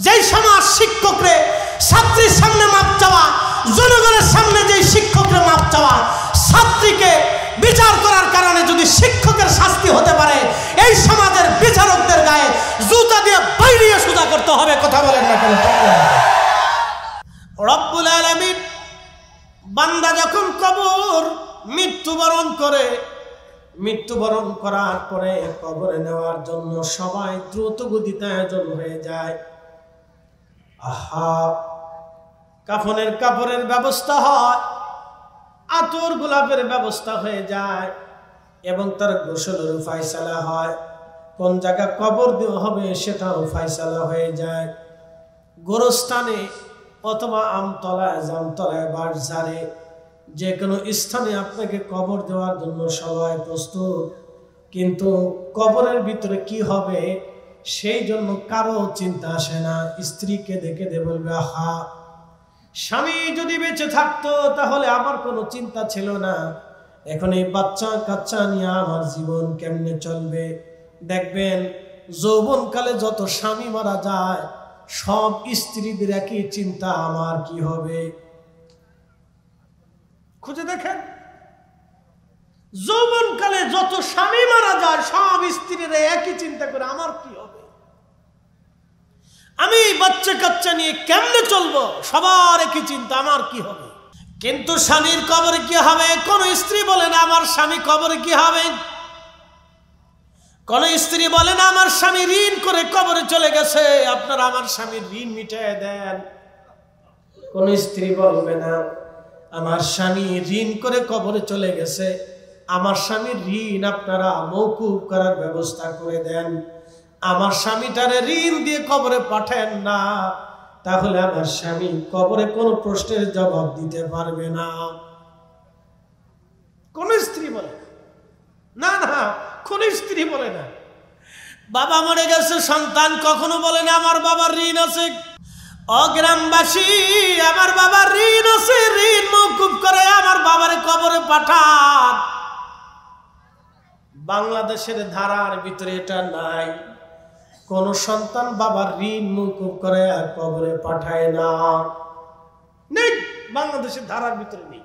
যেই সমাজ শিক্ষকরে ছাত্রীর সামনে মাপ চাওয়া, জনগণের সামনে যেই শিক্ষকরে মাপ চাওয়া, ছাত্রীকে বিচার করার কারণে যদি শিক্ষকের শাস্তি হতে পারে, এই সমাজের বিচারকদের গায়ে জুতা দিয়ে বাইরে সোজা করতে হবে। কথা বলেন না কেন? রব্বুল আলামিন বান্দা যখন কবর মৃত্যুবরণ করে, মৃত্যুবরণ করার পরে কবরে নেওয়ার জন্য সবাই দ্রুত গতিতে আয়োজন হয়ে যায়। কাফনের কাপড়ের ব্যবস্থা হয়, আতর গোলাপের ব্যবস্থা হয়ে যায় এবং তার গোসলের ফয়সালা হয়। কোন জায়গা কবর দেওয়া হবে সেটাও ফয়সালা হয়ে যায়। গোরস্থানে অথবা আমতলায়, জামতলায়, বাঁশঝাড়ে, যে কোনো স্থানে আপনাকে কবর দেওয়ার জন্য সবাই প্রস্তুত। কিন্তু কবরের ভিতরে কি হবে সেই জন্য কারো চিন্তা আসে না। স্ত্রীকে দেখে দে বলবে, আহা, স্বামী যদি বেঁচে থাকতো তাহলে আমার কোনো চিন্তা ছিল না, এখন এই বাচ্চা কাচ্চা নিয়ে আমার জীবন কেমনে চলবে। দেখবেন যৌবনকালে যত স্বামী মারা যায় সব স্ত্রীদের একই চিন্তা, আমার কি হবে। খুঁজে দেখেন, যৌবনকালে যত স্বামী মারা যায় সব স্ত্রীরা একই চিন্তা করে, আমার কি হবে, আমি বাচ্চা কাচ্চা নিয়ে কেমনে চলবো, সবার একই চিন্তা, আমার কি হবে। কিন্তু স্বামীর কবরে কি হবে কোন স্ত্রী বলে না আমার স্বামী কবরে কি হবে। কোন স্ত্রী বলে না আমার স্বামী ঋণ করে কবরে চলে গেছে, আপনারা আমার স্বামীর ঋণ মিটিয়ে দেন। কোন স্ত্রী বলবে না আমার স্বামী ঋণ করে কবরে চলে গেছে, আমার স্বামীর ঋণ আপনারা মওকুফ করার ব্যবস্থা করে দেন। আমার স্বামীটারে ঋণ দিয়ে কবরে পাঠান না, তাহলে আমার স্বামী কবরে কোনো প্রশ্নের জবাব দিতে পারবে না। কোন স্ত্রী বলে না, না কোন স্ত্রী বলে না। বাবা মরে গেছে সন্তান কখনো বলে না আমার বাবার ঋণ আছে। অগ্রামবাসী, আমার বাবার ঋণ আছে, ঋণ মওকুফ করে আমার বাবারে কবরে পাঠান। বাংলাদেশের ধারার ভিতরে এটা নাই, কোন সন্তান বাবার ঋণ মওকুফ করে আর কবরে পাঠায় না, নেই, বাংলাদেশের ধারার ভিতরে নেই।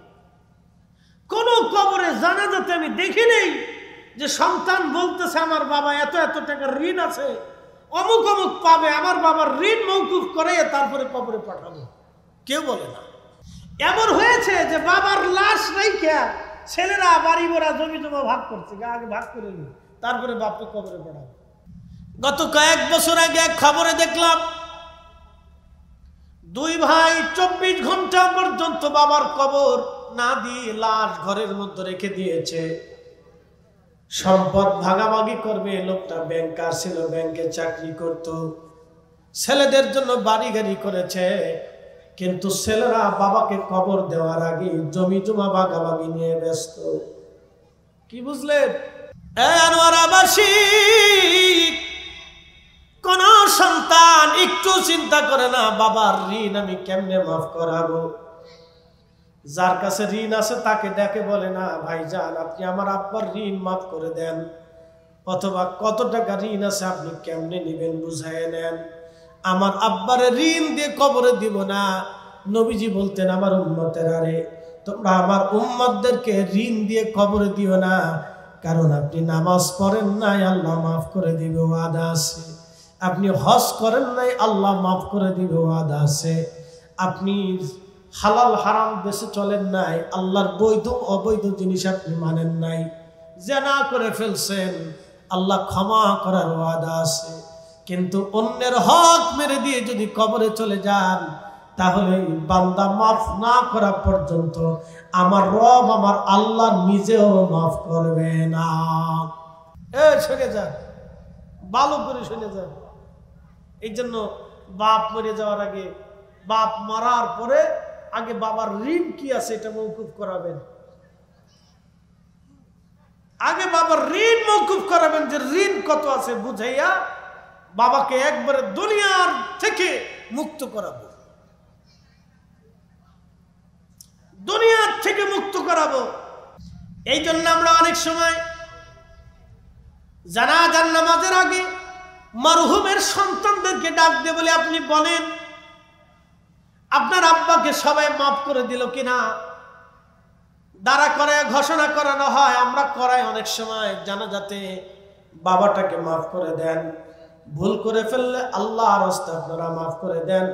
কোন কবরে জানাজাতে আমি দেখি নেই যে সন্তান বলতেছে আমার বাবা এত এত টাকার ঋণ আছে, অমুক অমুক পাবে, আমার বাবার ঋণ মওকুফ করে তারপরে কবরে পাঠাবো, কেউ বলে না। এমন হয়েছে যে বাবার লাশ রাইখা ছেলেরা বাড়ি ভরা জমি জমা ভাগ করছে, আগে ভাগ করে নি তারপরে বাপকে কবরে পাঠাবো। গত কয়েক বছর আগে এক খবরে দেখলাম দুই ভাই 24 ঘন্টা পর্যন্ত বাবার কবর না দিয়ে লাশ ঘরের মধ্যে রেখে দিয়েছে। সম্পদ ভাগাভাগি করবে, লোকটা ব্যাংকার ছিল, ব্যাংকে চাকরি করত, ছেলেদের জন্য বাড়ি গাড়ি করেছে, কিন্তু ছেলেরা বাবাকে কবর দেওয়ার আগে জমি জমা ভাগাভাগি নিয়ে ব্যস্ত। কি বুঝলেন? আনোয়ারাবাসী, কোন সন্তান একটু চিন্তা করে না বাবার ঋণ আমি কেমনে মাফ করাবো। যার কাছে ঋণ আছে তাকে ডেকে বলে না ভাইজান আপনি আমার আব্বার ঋণ মাফ করে দেন, অথবা কত টাকা ঋণ আছে আপনি কেমনে নিবেন বুঝায় নেন। আমার আব্বারে ঋণ দিয়ে কবরে দিব না। নবীজি বলতেন আমার উম্মতেরা রে, তোমরা আমার উম্মতদেরকে ঋণ দিয়ে কবরে দিও না, কারণ আপনি নামাজ পড়েন নাই আল্লাহ মাফ করে দিবে ওয়াদা আছে, আপনি হজ করেন নাই আল্লাহ মাফ করে দিবে ওয়াদা আছে, আপনি হালাল হারাম বেশি চলেন নাই, আল্লাহর বৈধ অবৈধ জিনিস আপনি মানেন নাই, জিনা করে ফেলছেন, আল্লাহ ক্ষমা করার ওয়াদা আছে। কিন্তু অন্যের হক মেরে দিয়ে যদি কবরে চলে যান তাহলে বান্দা মাফ না করা পর্যন্ত আমার রব আমার আল্লাহ নিজেও মাফ করবে না। শুনে যান, ভালো করে শুনে যান। এই জন্য বাপ মরে যাওয়ার আগে, বাপ মারার পরে আগে বাবার ঋণ কি আছে এটা মওকুফ করাবেন। আগে বাবার ঋণ মওকুফ করাবেন, যে ঋণ কত আছে বুঝাইয়া বাবাকে একবারে দুনিয়ার থেকে মুক্ত করাবো, দুনিয়ার থেকে মুক্ত করাবো। এই জন্য আমরা অনেক সময় জানাজার নামাজের আগে মরহুমের সন্তানদেরকে ডাক দিয়ে বলে, আপনি বলেন আপনার আব্বাকে সবাই মাফ করে দিল কিনা? দাঁড়া করে ঘোষণা করানো হয়, আমরা করাই অনেক সময়, জানাজাতে বাবাটাকে মাফ করে দেন, ভুল করে ফেললে আল্লাহর রাস্তায় আপনারা মাফ করে দেন।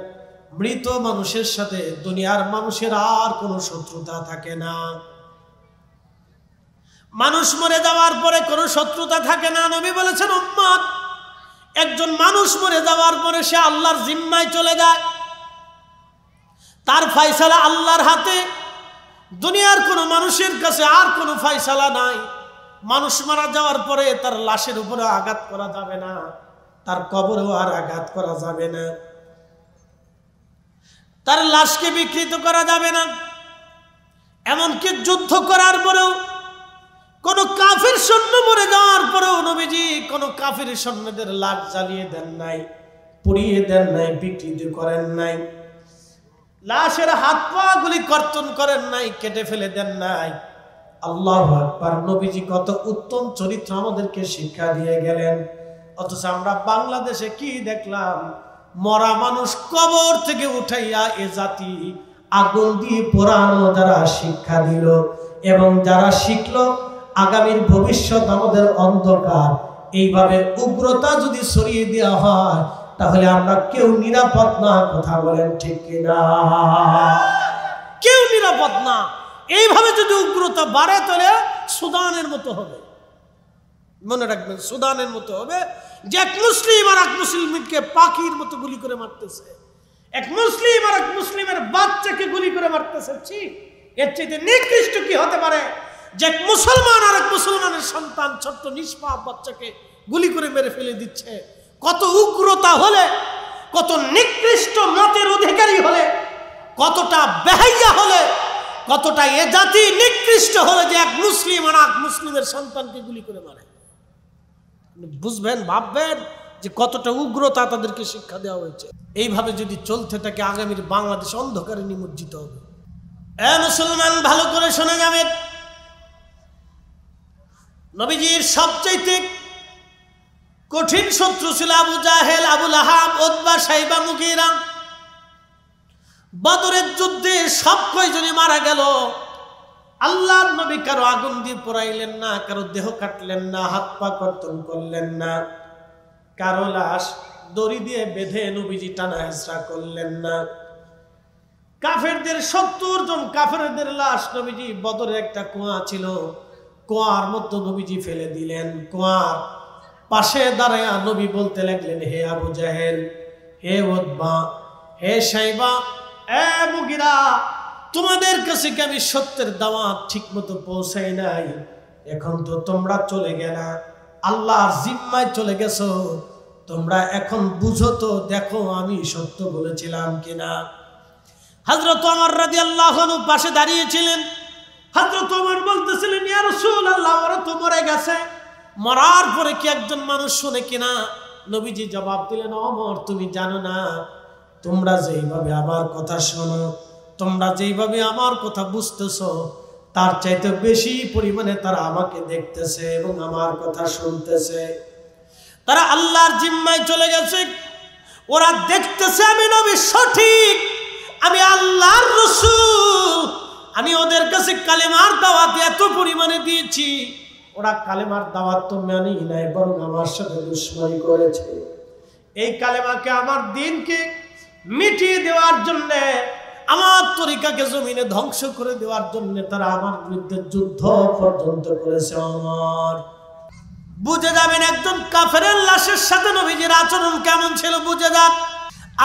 মৃত মানুষের সাথে দুনিয়ার মানুষের আর কোনো শত্রুতা থাকে না। মানুষ মরে যাওয়ার পরে কোনো শত্রুতা থাকে না। নবী বলেছেন, উম্মত একজন মানুষ মরে যাওয়ার পরে সে আল্লাহর জিম্মায় চলে যায়, তার ফয়সালা আল্লাহর হাতে। দুনিয়ার কোনো মানুষের কাছে আর কোনো ফয়সালা নাই। মানুষ মারা যাওয়ার পরে তার লাশের উপরে আঘাত করা যাবে না, তার কবরেও আর আঘাত করা যাবে না, তার লাশকে বিকৃত করা যাবে না। এমনকি যুদ্ধ করার পরেও কোন কাফির সৈন্য মরে যাওয়ার পরেও নবীজি কোন কাফির সৈন্যদের লাশ জ্বালিয়ে দেন নাই, পুড়িয়ে দেন নাই, বিকৃত করেন নাই, লাশের হাত পা গুলি কর্তন করেন নাই, কেটে ফেলে দেন নাই। আল্লাহু আকবার। নবীজি কত উত্তম চরিত্র আমাদেরকে শিক্ষা দিয়ে গেলেন। অথচ আমরা বাংলাদেশে কি দেখলাম? মরা মানুষ কবর থেকে উঠাইয়া এ জাতি আগুন দিয়ে পোড়ানো যারা শিক্ষা দিল এবং যারা শিখলো, আগামীর ভবিষ্যৎ আমাদের অন্ধকার। এইভাবে উগ্রতা যদি ছড়িয়ে দেওয়া হয় তাহলে আমরা কেউ নিরাপদ না। কথা বলেন ঠিক কিনা? কেউ নিরাপদ না। এইভাবে যদি উগ্রতা বাড়ে তাহলে সুদানের মতো হবে। মনে রাখবেন, সুদানের মতো হবে, যে এক মুসলিম আর এক মুসলিমকে পাখির মতো গুলি করে মারতেছে, এক মুসলিম আর এক মুসলিমের বাচ্চাকে গুলি করে মারতেছে। ঠিক এর চাইতে নিকৃষ্ট কি হতে পারে? যে এক মুসলমান আর এক মুসলমানের সন্তান ছোট্ট নিষ্পাপ বাচ্চাকে গুলি করে মেরে ফেলে দিচ্ছে। কত উগ্রতা হলে, কত নিকৃষ্ট মতের অধিকারী হলে, কতটা বেহাইয়া হলে, কতটা এ জাতি নিকৃষ্ট হলে যে এক মুসলিম আর এক মুসলিমের সন্তানকে গুলি করে মারে। বুঝবেন, ভাববেন যে কতটা উগ্রতা তাদেরকে শিক্ষা দেওয়া হয়েছে। এইভাবে যদি চলতে থাকে আগামীর বাংলাদেশ অন্ধকারে নিমজ্জিত হবে। এ মুসলমান, ভালো করে শুনে যাবেন, নবীজির সবচাইতে কঠিন শত্রু ছিল আবু জাহেল, আবু লাহাব, উতবা, শাইবা, মুগীরা। বদরের যুদ্ধে সব কয়জনই মারা গেল। আল্লাহর নবী কারো আগুন দিয়ে পোড়াইলেন না, কারো দেহ কাটলেন না, হাত পা কর্তন করলেন না, কারো লাশ দড়ি দিয়ে বেঁধে নবীজি টানা হেঁচড়া করলেন না। কাফেরদের 70 জন কাফেরদের লাশ নবীজি, বদরের একটা কুয়া ছিল, কুয়ার মধ্যে নবীজি ফেলে দিলেন। কুয়ার পাশে দাঁড়ায়া নবী বলতে লাগলেন, হে আবু জাহেল, হে উতবা, হে শাইবা, এ মুগীরা, তোমাদের কাছে কি আমি সত্যের দাওয়াত ঠিক মতো পৌঁছাই নাই? এখন তো তোমরা চলে গেলা, আল্লাহর জিম্মায় চলে গেছো, তোমরা এখন বুঝো তো, দেখো আমি সত্য বলেছিলাম কিনা। হযরত ওমর রাদিয়াল্লাহু আনহু পাশে দাঁড়িয়েছিলেন। হযরত ওমর বলতেছিলেন, ইয়া রাসূলুল্লাহ, ওরা তো মরে গেছে, মরার পরে কি একজন মানুষ শুনে কিনা? নবীজি জবাব দিলেন, ওমর তুমি জানো না, তোমরা যেইভাবে আমার কথা শোনো, তোমরা যেইভাবে আমার কথা বুঝতেছো, তার চাইতে বেশি পরিমাণে তারা আমাকে দেখতেছে এবং আমার কথা শুনতেছে। তারা আল্লাহর জিম্মায় চলে গেছে, ওরা দেখতেছে আমি নবী সঠিক, আমি আল্লাহর রাসূল, আমি ওদের কাছে কালেমার দাওয়াত এত পরিমাণে দিয়েছি, ওরা কালেমার দাওয়াত তো মানি নাই, বরং আমার সাথে দুশমনি করেছে। এই কালেমাকে, আমার দ্বীনকে মিটিয়ে দেওয়ার জন্য, আমার তরিকাকে জমিনে ধ্বংস করে দেওয়ার জন্য তারা আমার বিরুদ্ধে যুদ্ধ পর্যন্ত করেছে। ওমর, বুঝে যাবেন একজন কাফেরের লাশের সাথে নবীজির আচরণ কেমন ছিল, বুঝে যান।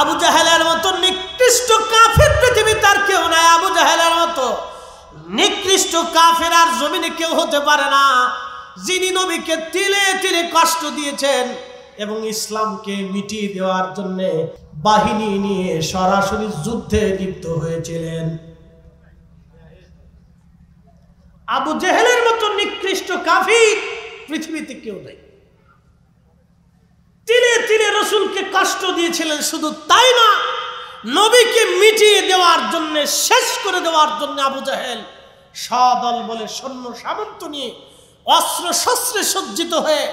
আবু জাহেলের মতো নিকৃষ্ট কাফের পৃথিবীতে আর কেউ নাই। আবু জাহেলের মতো নিকৃষ্ট কাফের আর জমিনে কেউ হতে পারে না, যিনি নবীকে তিলে তিলে কষ্ট দিয়েছেন এবং ইসলামকে মিটিয়ে দেওয়ার জন্য বাহিনী নিয়ে সরাসরি যুদ্ধে লিপ্ত হয়েছিলেন। আবু জেহেলের মতো নিকৃষ্ট কাফির পৃথিবীতে কেউ নাই। তিলে তিলে রাসূলকে কষ্ট দিয়েছিলেন, শুধু তাই না, নবীকে মিটিয়ে দেওয়ার জন্য, শেষ করে দেওয়ার জন্য আবু জাহেল সদল বলে সৈন্য সামন্ত নিয়ে অস্ত্র শস্ত্রে সজ্জিত হয়ে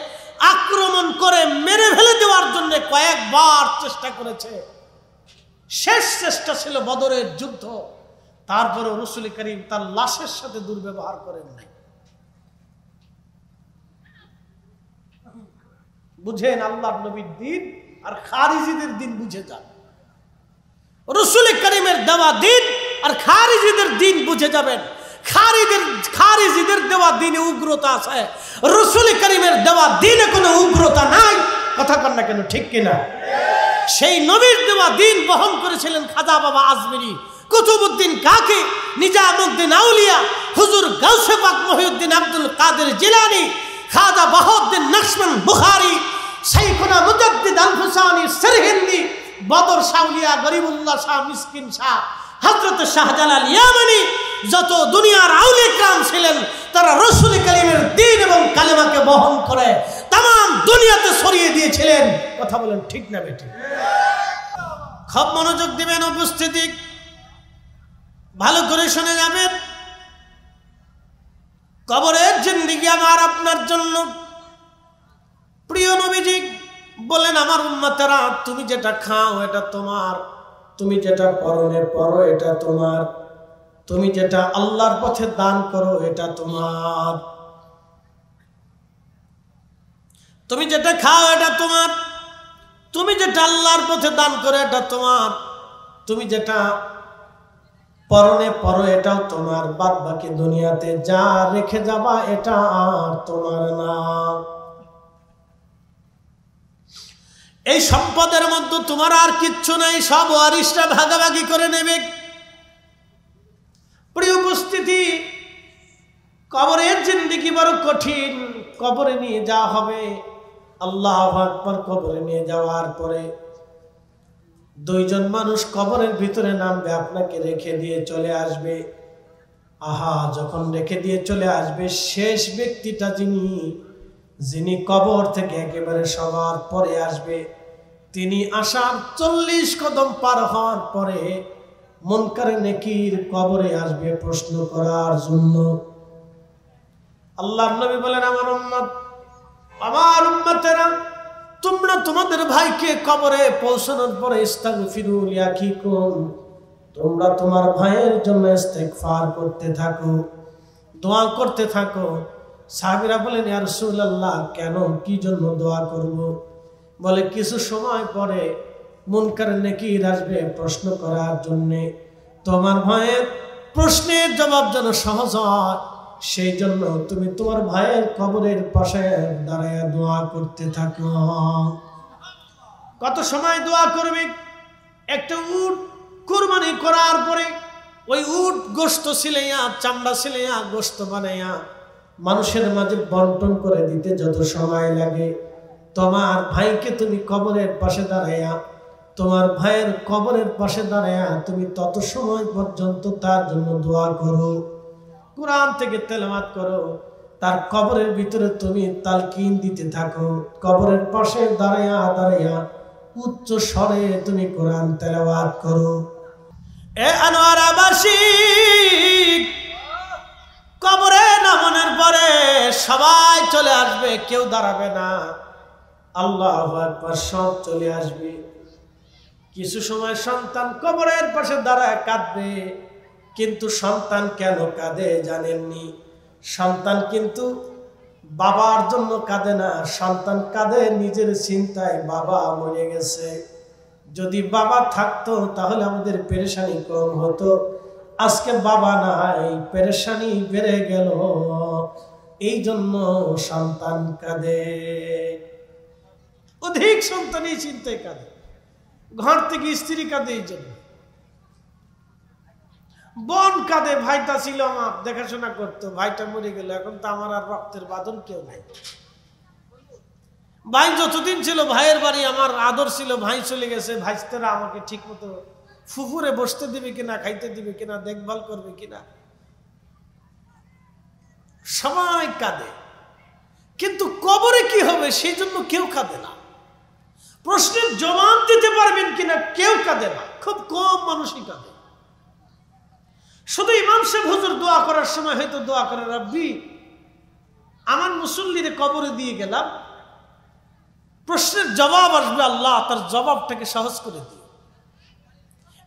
আক্রমণ করে মেরে ফেলে দেওয়ার জন্য কয়েকবার চেষ্টা করেছে। শেষ চেষ্টা ছিল বদরের যুদ্ধ। তারপরে রাসূল করিম তার লাশের সাথে দুর্ব্যবহার করেন নাই। বুঝেন আল্লাহর নবীর দিন আর খারিজিদের দিন বুঝে যান। রাসূল করিমের দেওয়া দিন আর খারিজিদের দিন বুঝে যাবেন। খারিজিদের দেওয়া দিনে উগ্রতা আছে, রাসূল করিমের দেওয়া দিনে কোনো উগ্রতা নাই। কথা কন না কেন, ঠিক কিনা? সেই নবীর দেওয়া দিন বহন করেছিলেন খাজা বাবা আজমিরি, কুতুবউদ্দিন কাকি, নিজামউদ্দিন আউলিয়া, হুজুর গাউসে পাক মহিউদ্দিন আব্দুল কাদের জিলানী, খাজা বাহাউদ্দিন নকশবন্দ বুখারী, শাইখুনা মুজাদ্দিদ আল হুসাইনি সিরহিন্দি, বদর শাউলিয়া, গরিবুল্লাহ শাহ, মিসকিন শাহ, হযরত শাহজালাল ইয়ামানি, যত দুনিয়ার আউলিয়া کرام ছিলেন তারা রাসূল করিমের দ্বীন এবং কালেমাকে বহন করে तमाम দুনিয়াতে ছড়িয়ে দিয়েছিলেন। কথা বলেন ঠিক না বেঠিক? খুব মনোযোগ দিবেন, উপস্থিতি ভালো করে শুনে যাবেন। কবরের জিন্দেগি আমার আপনার জন্য। প্রিয় নবীজি বলেন, আমার উম্মতেরা, তুমি যেটা খাও এটা তোমার, তুমি যেটা পরনে পরো এটা তোমার, তুমি যেটা আল্লাহর পথে দান করো এটা তোমার, তুমি যেটা খাও এটা তোমার, তুমি যেটা আল্লাহর পথে দান করো এটা তোমার, তুমি যেটা পরনে পরো এটাও তোমার, বাদ বাকি দুনিয়াতে যা রেখে যাবা এটা আর তোমার না। এই সম্পদের মধ্যে তোমার আর কিচ্ছু নাই, সব ওয়ারিশরা ভাগাভাগি করে নেবে। প্রিয় উপস্থিতি, কবরের জিন্দেগি বড় কঠিন। কবরে নিয়ে যাওয়া হবে, আল্লাহু আকবার। কবরে নিয়ে যাওয়ার পরে দুইজন মানুষ কবরের ভিতরে নামবে, আপনাকে রেখে দিয়ে চলে আসবে। আহা, যখন রেখে দিয়ে চলে আসবে, শেষ ব্যক্তিটা যিনি কবর থেকে একেবারে সবার পরে আসবে, তিনি আসার 40 কদম পার হওয়ার পরে মুনকার নেকির কবরে আসবে প্রশ্ন করার জন্য। আল্লাহর নবী বলেন, আমার উম্মতেরা, তোমরা তোমাদের ভাইকে কবরে পৌঁছানোর পরে ইস্তাগফিরু লিআখিকুম, তোমরা তোমার ভাইয়ের জন্য ইস্তেগফার করতে থাকো, দোয়া করতে থাকো। সাহাবীরা বলেন, ইয়া রাসূলুল্লাহ, কেন, কি জন্য দোয়া করব? বলে, কিছু সময় পরে মুনকার নেকির আসবে প্রশ্ন করার জন্য, তোমার ভাইয়ের প্রশ্নের জবাব যেন সহজ হয়, সেই জন্য তুমি তোমার ভাইয়ের কবরের পাশে দাঁড়ায় দোয়া করতে থাকো। কত সময় দোয়া করবে? একটা উট কুরবানি করার পরে ওই উট গোশত ছিলাইয়া, চামড়া ছিলাইয়া, গোশত বানাইয়া মানুষের মাঝে বন্টন করে দিতে যত সময় লাগে, তোমার ভাইকে তুমি কবরের পাশে দাঁড়াইয়া, তোমার ভাইয়ের কবরের পাশে দাঁড়াইয়া তুমি তত সময় পর্যন্ত তার জন্য দোয়া করো, কুরআন থেকে তেলাওয়াত করো, তার কবরের ভিতরে তুমি তালকিন দিতে থাকো, কবরের পাশে দাঁড়াইয়া দাঁড়াইয়া উচ্চ স্বরে তুমি কোরআন তেলাওয়াত করো। এ আনোয়ারাবাসী, কবরে নামানোর পরে সবাই চলে আসবে, কেউ দাঁড়াবে না। আল্লাহু আকবার, সব চলে আসবে। কিছু সময় সন্তান কবরের পাশে দাঁড়ায় কাঁদবে, কিন্তু সন্তান কেন কাঁদে জানেননি? সন্তান কিন্তু বাবার জন্য কাঁদে না, সন্তান কাঁদে নিজের চিন্তায়, বাবা মরে গেছে, যদি বাবা থাকতো তাহলে আমাদের পেরেশানি কম হতো, আজকে বাবা নাই, পেরেশানি বেড়ে গেল, এই জন্য সন্তান কাঁদে। অধিক সন্তান এই চিন্তায় কাঁদে, ঘর থেকে স্ত্রী কাঁদে এই জন্য, বোন কাঁদে, ভাইটা ছিল আমার, দেখাশোনা করতো, ভাইটা মরে গেল, এখন তো আমার আর রক্তের বাঁধন কেউ নাই। ভাই যতদিন ছিল ভাইয়ের বাড়ি আমার আদর ছিল, ভাই চলে গেছে, ভাইস্তেরা আমাকে ঠিক মতো ফুফুরে বসতে দিবে কিনা, খাইতে দিবে কিনা, দেখভাল করবে কিনা, সবাই কাঁদে। কিন্তু কবরে কি হবে সেই জন্য কেউ কাঁদে না, প্রশ্নের জবাব দিতে পারবেন কিনা কেউ কাঁদে না, খুব কম মানুষই কাঁদে। শুধু ইমাম সাহেব হুজুর দোয়া করার সময় হয়তো দোয়া করে, রব্বি আমার মুসল্লিরে কবরে দিয়ে গেলাম, প্রশ্নের জবাব আসবে, আল্লাহ তার জবাবটাকে সহজ করে দিও।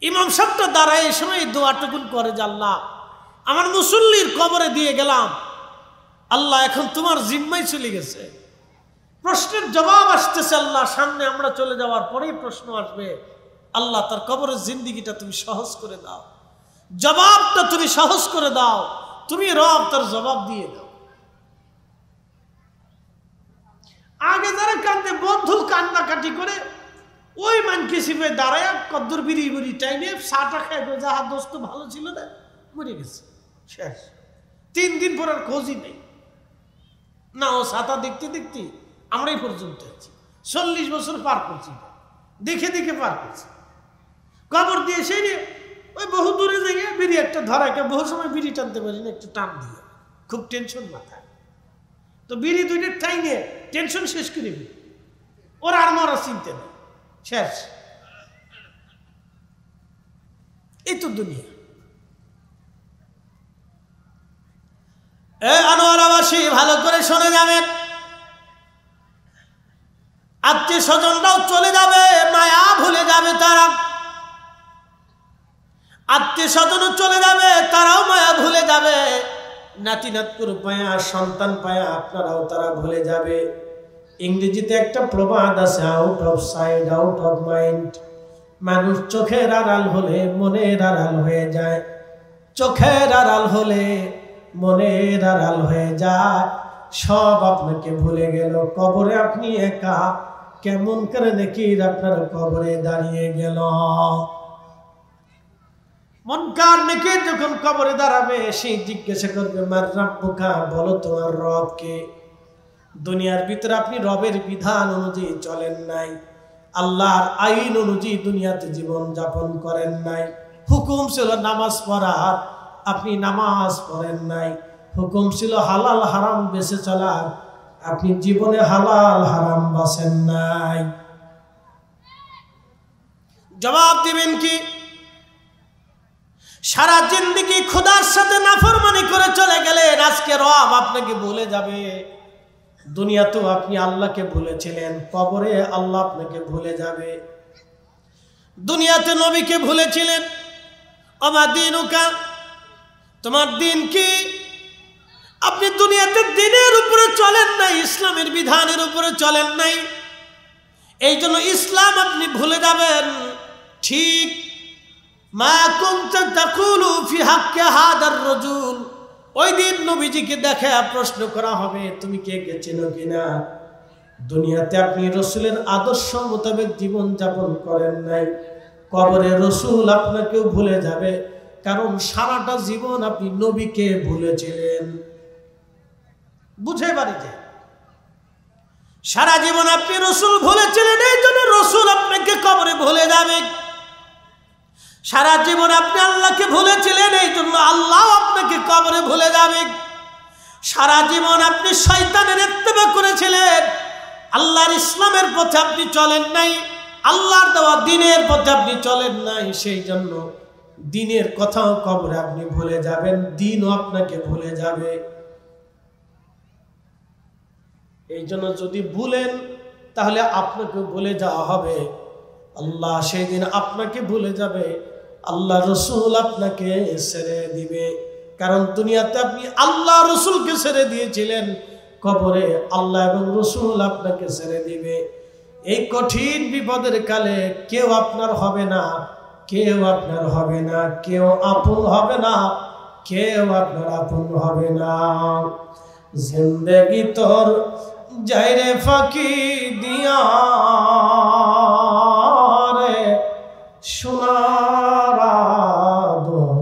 ইমাম সাহেবটা দাঁড়ায় এই সময় দোয়াটুকুন করে যে আল্লাহ আমার মুসল্লির কবরে দিয়ে গেলাম, আল্লাহ এখন তোমার জিম্মায় চলে গেছে। প্রশ্নের জবাব আসতেছে আল্লাহ সামনে, আমরা চলে যাওয়ার পরেই প্রশ্ন আসবে, আল্লাহ তার কবরের জিন্দিগিটা তুমি সহজ করে দাও, জবাবটা তুমি সহজ করে দাও, তুমি রব তার জবাব দিয়ে দাও। আগে যারা কান্দে বন্ধু কান্নাকাটি করে ওই মানকে শিবে দাঁড়ায় কদ্দুর বিড়ি বিড়ি টাইমে চাটা খায়, যাহা দোস্ত ভালো ছিল না, মরে গেছে, শেষ। 3 দিন পর আর খোঁজই নেই না। ও ছাতা দেখতে দেখতে আমরাই পর্যন্ত আছি, 40 বছর পার করছি, দেখে দেখে পার করছি। কবর দিয়ে সেই ওই বহু দূরে যাইয়ে বিড়ি একটা ধরাকে বহু সময় বিড়ি টানতে পারি না, একটু টান দিয়ে খুব টেনশন মাথায়, তো বিড়ি 2টা টাইনে টেনশন শেষ করে দিই, ওর আর মরা চিনতে নেই, শেষ। এই তো দুনিয়া। আনোয়ারাবাসী ভালো করে শুনে যাবেন, আত্মীয় স্বজনরাও চলে যাবে, মায়া ভুলে যাবে তারা, আত্মীয় স্বজনও চলে যাবে, তারাও মায়া ভুলে যাবে, নাতি নাতকুর পায়া সন্তান পায়া আপনারাও তারা ভুলে যাবে। ইংরেজিতে একটা প্রবাদ আছে, out of sight out of mind. মানুষ চোখের আড়াল হলে মনের আড়াল হয়ে যায়, চোখের আড়াল হলে মনের আড়াল হয়ে যায়, সব আপনাকে ভুলে গেল। কবরে আপনি একা, কেমন করে নাকি আপনার কবরে দাঁড়িয়ে গেল। মুনকার নাকির যখন কবরে দাঁড়াবে, সেই জিজ্ঞাসা করবে মার রাব্বুকা, বলো তোমার রব কে। দুনিয়ার ভিতরে আপনি রবের বিধান অনুযায়ী চলেন নাই, আল্লাহর আইন অনুযায়ী দুনিয়াতে জীবন যাপন করেন নাই। হুকুম ছিল নামাজ পড়ার, আপনি নামাজ পড়েন নাই। হুকুম ছিল হালাল হারাম বেঁচে চলার, আপনি জীবনে হালাল হারাম বাঁচেন নাই। জবাব দিবেন কি? সারা জিন্দেগি খোদার সাথে নাফরমানি করে চলে গেলেন, আজকে রব আপনাকে ভুলে যাবে। দুনিয়াতেও আপনি আল্লাহকে ভুলেছিলেন, কবরে আল্লাহ আপনাকে ভুলে যাবে। দুনিয়াতে নবীকে ভুলেছিলেন, আমা দিনুকা, তোমার দিন কি? আপনি দুনিয়াতে দিনের উপরে চলেন নাই, ইসলামের বিধানের উপরে চলেন নাই, এই জন্য ইসলাম আপনি ভুলে যাবেন। ঠিক মা কুনতা তাকুলু ফি হাক্কি হাদার রাজুল, ওই দিন নবীজিকে দেখে প্রশ্ন করা হবে তুমি কে কে চেনো কিনা। দুনিয়াতে আপনি রসুলের আদর্শ মোতাবেক জীবন যাপন করেন নাই, কবরে রসুল আপনাকেও ভুলে যাবে, কারণ সারাটা জীবন আপনি নবীকে ভুলেছিলেন। বুঝে বাড়িতে সারা জীবন আপনি রসুল ভুলেছিলেন, এই জন্য রসুল আপনাকে কবরে ভুলে যাবে। সারা জীবন আপনি আল্লাহকে ভুলেছিলেন, এই জন্য আল্লাহ আপনাকে কবরে ভুলে যাবে। সারা জীবন আপনি শয়তানের ইত্তেবা করেছিলেন, আল্লাহর ইসলামের পথে আপনি চলেন নাই, আল্লাহর দেওয়া দ্বীনের পথে আপনি চলেন নাই, সেই জন্য দ্বীনের কথাও কবরে আপনি ভুলে যাবেন, দ্বীনও আপনাকে ভুলে যাবে। এই জন্য যদি ভুলেন তাহলে আপনাকে ভুলে যাওয়া হবে, আল্লাহ সেই দিন আপনাকে ভুলে যাবে, আল্লাহ রসুল আপনাকে ছেড়ে দিবে। কারণ দুনিয়াতে আপনি আল্লাহ রসুলকে ছেড়ে দিয়েছিলেন, কবরে আল্লাহ এবং রসুল আপনাকে ছেড়ে দিবে। এই কঠিন বিপদের কালে কেউ আপনার হবে না, কেউ আপনার হবে না, কেউ আপন হবে না, কেউ আপনার আপন হবে না। জিন্দেগি তোর যাইরে ফাঁকি দিয়া রে সোনার আদম,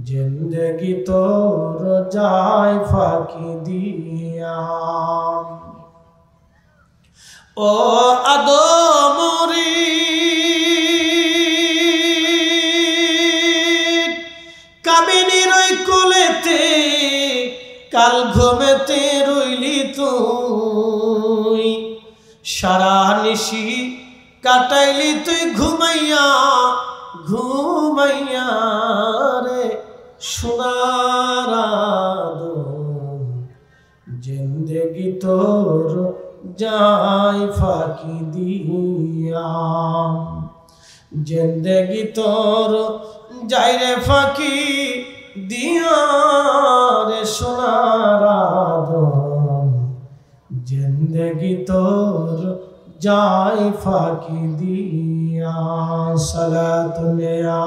জিন্দেগি তোর যাই ফাঁকি দিয়া। ও আদমরি কামিনীর ওই কোলেতে কাল ঘুমেতে রইলি তুই, সারা নিশি কাটাইলি তুই ঘুমাইয়া ঘুমাইয়া রে সোনার আদম, জিন্দেগি তোর যায় ফাঁকি দিয়া, জিন্দেগি তোর যায় রে ফাঁকি দিয়া রে সোনার আদম, জিন্দেগি তোর যায় ফাঁকি দিয়া। সালাতুন ইয়া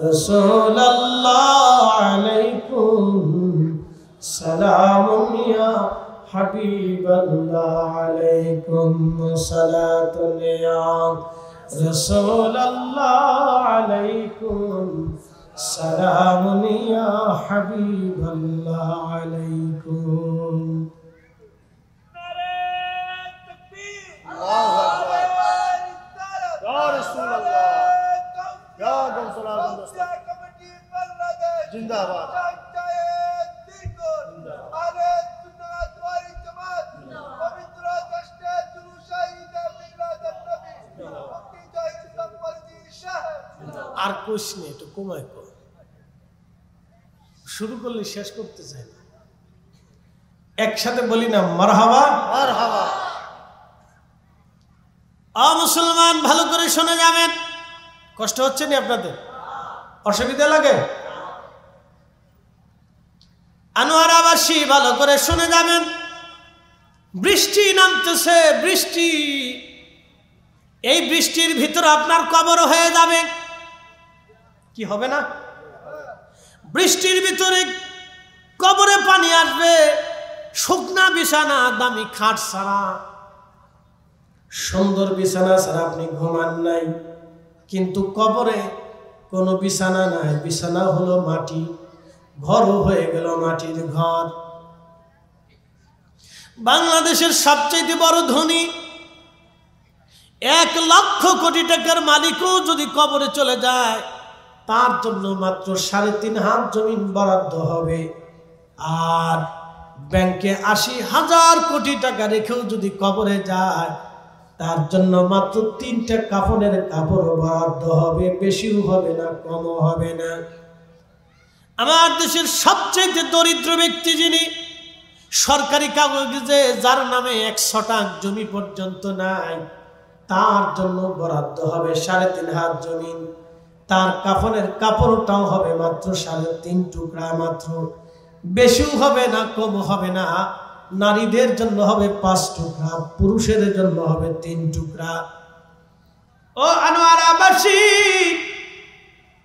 রাসূলুল্লাহ আলাইকুম, সালামুন ইয়া হাবিবাল্লাহ আলাইকুম, সালাতুন ইয়া রাসূলুল্লাহ আলাইকুম, সালামুন ইয়া হাবিবাল্লাহ আলাইকুম। जिंदाबाद। আর কোশ নেই, একটু কমায় কর, শুরু করলে শেষ করতে চাই না। একসাথে বলি না মারহাবা মারহাবা। মুসলমান ভালো করে শুনে যাবেন। কষ্ট হচ্ছে না আপনাদের? অসুবিধা লাগে? আনোয়ারাবাসী ভালো করে শুনে যাবেন। বৃষ্টি নামতেছে, বৃষ্টি, এই বৃষ্টির ভিতরে আপনার কবর হয়ে যাবে। কি হবে না? বৃষ্টির ভিতরে কবরে পানি আসবে, শুকনা বিছানা, দামি খাট ছাড়া, সুন্দর বিছানা ছাড়া আপনি ঘুমান নাই, কিন্তু কবরে কোনো বিছানা নাই, বিছানা হলো মাটি, ঘরও হয়ে গেল মাটির ঘর। বাংলাদেশের সবচেয়ে বড় ধনী 1 লক্ষ কোটি টাকার মালিকও যদি কবরে চলে যায়, তার জন্য মাত্র 3.5 হাত জমিন বরাদ্দ হবে। আর ব্যাংকে 80,000 কোটি টাকা রেখেও যদি কবরে যায়, তার জন্য মাত্র 3টা কাফনের কাপড় বরাদ্দ হবে, বেশিও হবে না, কমও হবে না। আমার দেশের সবচেয়ে দরিদ্র ব্যক্তি যিনি, সরকারি কাগজে যার নামে 1 শতাংশ জমি পর্যন্ত নাই, তার জন্য বরাদ্দ হবে 3.5 হাত জমিন। তার কাফনের কাপড়টাও হবে মাত্র 3.5 টুকরা, মাত্র, বেশিও হবে না, কম হবে না। নারীদের জন্য হবে 5 টুকরা, পুরুষের জন্য হবে 3 টুকরা। ও আনোয়ারাবাসী,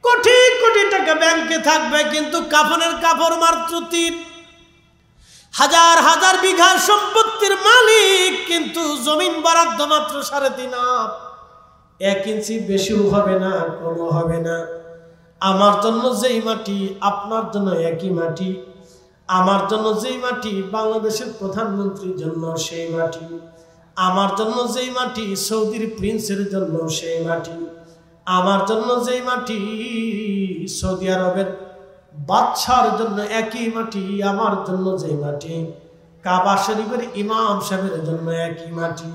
কোটি কোটি টাকা ব্যাংকে থাকবে, কিন্তু কাফনের কাপড় মাত্র 3। হাজার হাজার বিঘা সম্পত্তির মালিক, কিন্তু জমিন বরাদ্দ মাত্র 3.5 1 ইঞ্চি, বেশিও হবে না, কমও হবে না। আমার জন্য যেই মাটি, আপনার জন্য একই মাটি। আমার জন্য যেই মাটি, বাংলাদেশের প্রধানমন্ত্রীর জন্য সেই মাটি। আমার জন্য যেই মাটি, সৌদির প্রিন্সের জন্য সেই মাটি। আমার জন্য যেই মাটি, সৌদি আরবের বাদশার জন্য একই মাটি। আমার জন্য যেই মাটি, কাবা শরীফের ইমাম সাহেবের জন্য একই মাটি।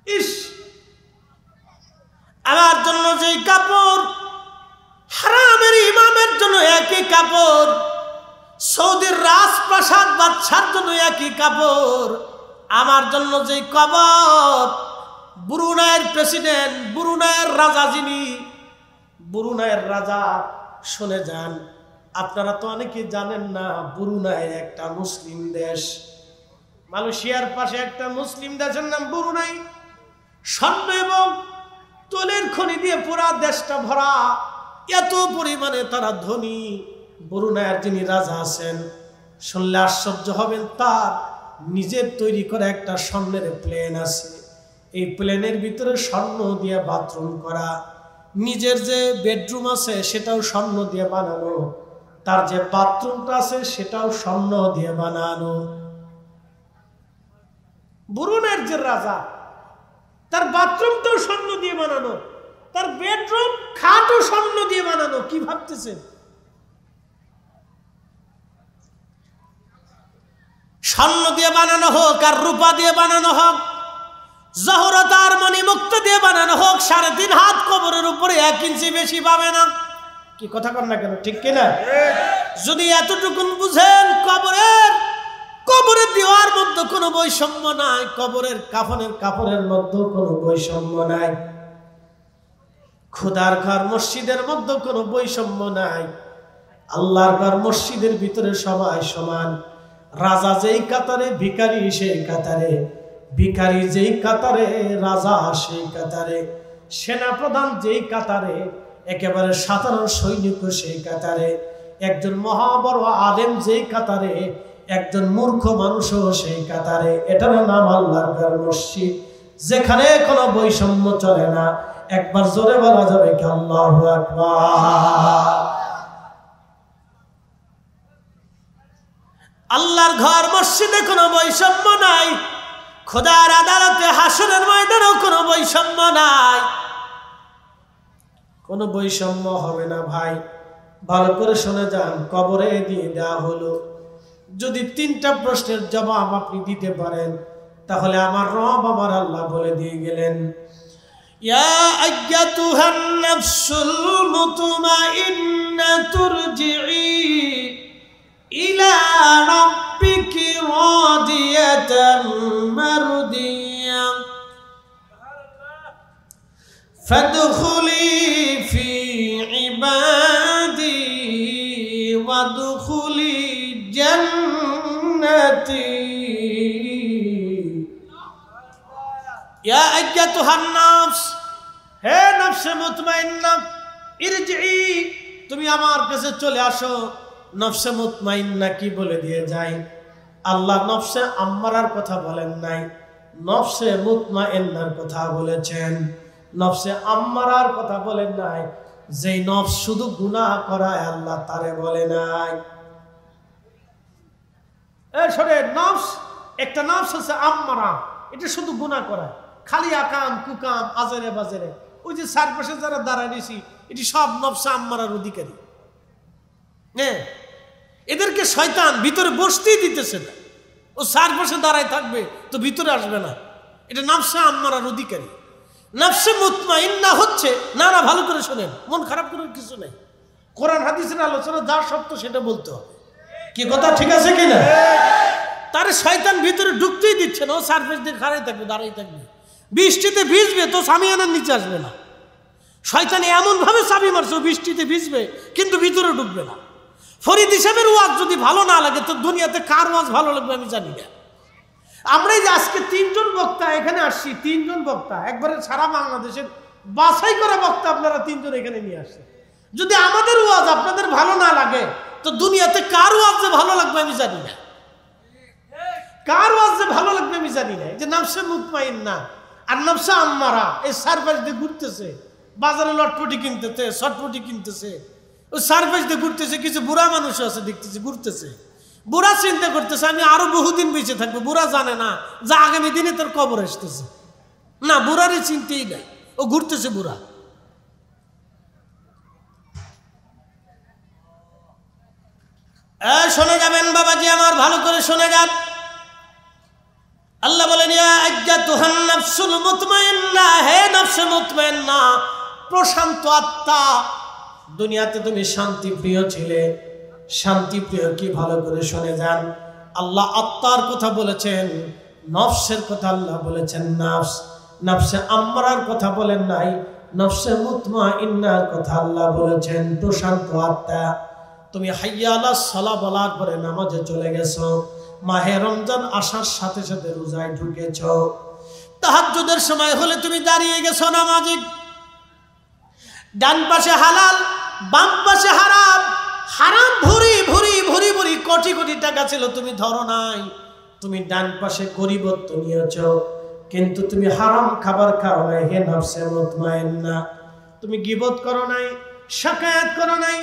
ইস, আমার জন্য যেই কাপড়, হারামের ইমামের জন্য একই কাপড়। সৌদির রাজপ্রাসাদ বাদশার জন্য একই কাপড়। আমার জন্য যেই কবর, ব্রুনাইয়ের প্রেসিডেন্ট, ব্রুনাইয়ের রাজা যিনি, ব্রুনাইয়ের রাজা, শুনে যান, আপনারা তো অনেকে জানেন না, ব্রুনাই একটা মুসলিম দেশ। মালয়েশিয়ার পাশে একটা মুসলিম দেশের নাম ব্রুনাই। স্বর্ণ এবং তৈলের খনি দিয়ে পুরা দেশটা ভরা, এত পরিমাণে তারা ধনী। ব্রুনাইয়ের যিনি রাজা আছেন, শুনলে আশ্চর্য হবেন, তার নিজের তৈরি করা একটা স্বর্ণের প্লেন আছে। এই প্লেনের ভিতরে স্বর্ণ দিয়ে বাথরুম করা। নিজের যে বেডরুম আছে সেটাও স্বর্ণ দিয়ে বানানো। তার যে বাথরুমটা আছে সেটাও স্বর্ণ দিয়ে বানানো। ব্রুনাইয়ের যে রাজা, তার বাথরুমটাও স্বর্ণ দিয়ে বানানো, তার বেডরুম খাটও স্বর্ণ দিয়ে বানানো। কি ভাবতেছেন? স্বর্ণ দিয়ে বানানো হোক আর রূপা দিয়ে বানানো হোক, জহরত আর মণিমুক্ত দিয়ে বানানো হোক, 3.5 হাত কবরের উপরে 1 ইঞ্চি বেশি পাবে না। কি কথা কর না কেন, ঠিক কিনা? যদি এতটুকুন বুঝেন, কবরে দেওয়ার মধ্যে কোনো বৈষম্য নাই, কবরের কাফনের কাপড়ের মধ্যে কোনো বৈষম্য নাই, খোদার ঘর মসজিদের মধ্যে কোনো বৈষম্য নাই। আল্লাহর ঘর মসজিদের ভিতরে সবাই সমান। রাজা যেই কাতারে, ভিখারি সেই কাতারে, ভিখারি যেই কাতারে, রাজা সেই কাতারে, সেনাপ্রধান যেই কাতারে, একেবারে সাধারণ সৈনিক সেই কাতারে, একজন মহাবড় আলেম যেই কাতারে, একজন মূর্খ মানুষও সেই কাতারে। এটার নাম আল্লাহর ঘর মসজিদ, যেখানে কোনো বৈষম্য চলে না। একবার জোরে বলা যাবে কি আল্লাহু আকবার। আল্লাহর ঘর মসজিদে কোনো বৈষম্য নাই, খোদার আদালতে হাসরের ময়দানেও কোনো বৈষম্য নাই। কোনো বৈষম্য হবে না ভাই, ভালো করে শুনে যান। কবরে দিয়ে দেওয়া হলো, যদি 3টা প্রশ্নের জবাব আপনি দিতে পারেন, তাহলে আমার রব আমার আল্লাহ বলে দিয়ে গেলেন, ইয়া আইয়াতুহান নাফসুল মুতমাইন্না তুরজিই ইলা রাব্বিকি রাদিয়াতান মারদিয়া ফাদখুলি ফি ইবাদি ওয়াদখুলি জান্নাতি। ইয়া আইয়াতুহান নাফস, হে নফসে মুতমাইন্না, ইরজিই, তুমি আমার কাছে চলে আসো। নফসে মুতমাইন্না কি বলে দিয়ে যায়? আল্লাহ নফসে আম্মারার কথা বলেন নাই, নফসে মুতমাইন্নার কথা বলেছেন। নফসে আম্মারার কথা বলেন নাই, যেই নফস শুধু গুনাহ করায় আল্লাহ তারে বলে নাই। এই শোনে, নফস একটা নফস আছে আম্মারা, এটা শুধু গুনাহ করায়, খালি আকাম কুকাম আজেরে বাজেরে। ওই যে চারপাশে যারা দাঁড়ায় নিছি, এটি সব নফসে আম্মারার অধিকারী। হ্যাঁ, এদেরকে শয়তান ভিতরে বসতেই দিতেছে না। ও চারপাশে দাঁড়ায় থাকবে তো ভিতরে আসবে না। এটা নফসে আম্মারার অধিকারী। নফসে মুতমাইন্না হচ্ছে, না না ভালো করে শোনেন, মন খারাপ করার কিছু নেই। কোরআন হাদিসের আলোচনা যা সত্য সেটা বলতে হবে। কি কথা ঠিক আছে কিনা? তারে শয়তান ভিতরে ঢুকতেই দিচ্ছে না। ও সারফেস দিয়ে খাড়াই থাকবে, দাঁড়াই থাকবে, বৃষ্টিতে ভিজবে তো সামিয়ানার নিচে আসবে না। শয়তান এমন ভাবে চাবি মারছে, বৃষ্টিতে ভিজবে কিন্তু ভিতরে ঢুকবে না। ফরিদ হিসাবের ওয়াজ যদি ভালো না লাগে তো দুনিয়াতে কার ওয়াজ ভালো লাগবে আমি জানি না। আমরাই যে আজকে 3 জন বক্তা এখানে আসছি, 3 জন বক্তা, একবারে সারা বাংলাদেশের বাছাই করা বক্তা আপনারা 3 জন এখানে নিয়ে আসছেন। যদি আমাদের ওয়াজ আপনাদের ভালো না লাগে তো দুনিয়াতে কার ওয়াজ যে ভালো লাগবে আমি জানি না। কার ওয়াজ যে ভালো লাগবে আমি জানি না। এই যে নফসে মুতমাইন্না আর নফসে আম্মারা, এই সারফেস দিয়ে ঘুরতেছে, বাজারে লটপটি কিনতেছে, শটপটি কিনতেছে, ওই সারফেস দিয়ে ঘুরতেছে। কিছু বুড়া মানুষ আছে দেখতেছে ঘুরতেছে, বুড়া চিন্তা করতেছে আমি আরো বহুদিন বেঁচে থাকবো। বুড়া জানে না যে আগামী দিনে তোর কবর আসতেছে। না, বুড়ারই চিন্তাই নাই, ও ঘুরতেছে বুড়া। শোনে যাবেন বাবাজি আমার, ভালো করে শোনে যান। আল্লাহ বলেন, ইয়া আইয়াতুহান নাফসুল মুতমাইন্না, হে নফসে মুতমাইন্না, প্রশান্ত আত্মা। দুনিয়াতে তুমি শান্তি প্রিয় ছিলে, শান্তি প্রিয় কি ভালো করে শুনে যান। আল্লাহ আত্মার কথা বলেছেন, নফসের কথা আল্লাহ বলেছেন নফস। নফসে আম্মারার কথা বলেন নাই, নফসে মুতমাইন্নার কথা আল্লাহ বলেছেন প্রশান্ত আত্মা। তুমি হাইয়া আলাস সালাহ বলার পরে নামাজে চলে গেছো, মাহে রমজান আসার সাথে সাথে রোজায় ঢুকেছ, তাহাজ্জুদের সময় হলে তুমি দাঁড়িয়ে গেছো নামাজে। ডান পাশে হালাল, বাম পাশে হারাম, হারাম ভরি ভরি ভরি ভরি কোটি কোটি টাকা ছিল, তুমি ধরো নাই। তুমি ডান পাশে গরিবত্ব নিয়েছ, কিন্তু তুমি হারাম খাবার খাও নাই। হে নফসে মুতমাইন্না, তুমি গীবত করো নাই, শাকায়াত করো নাই,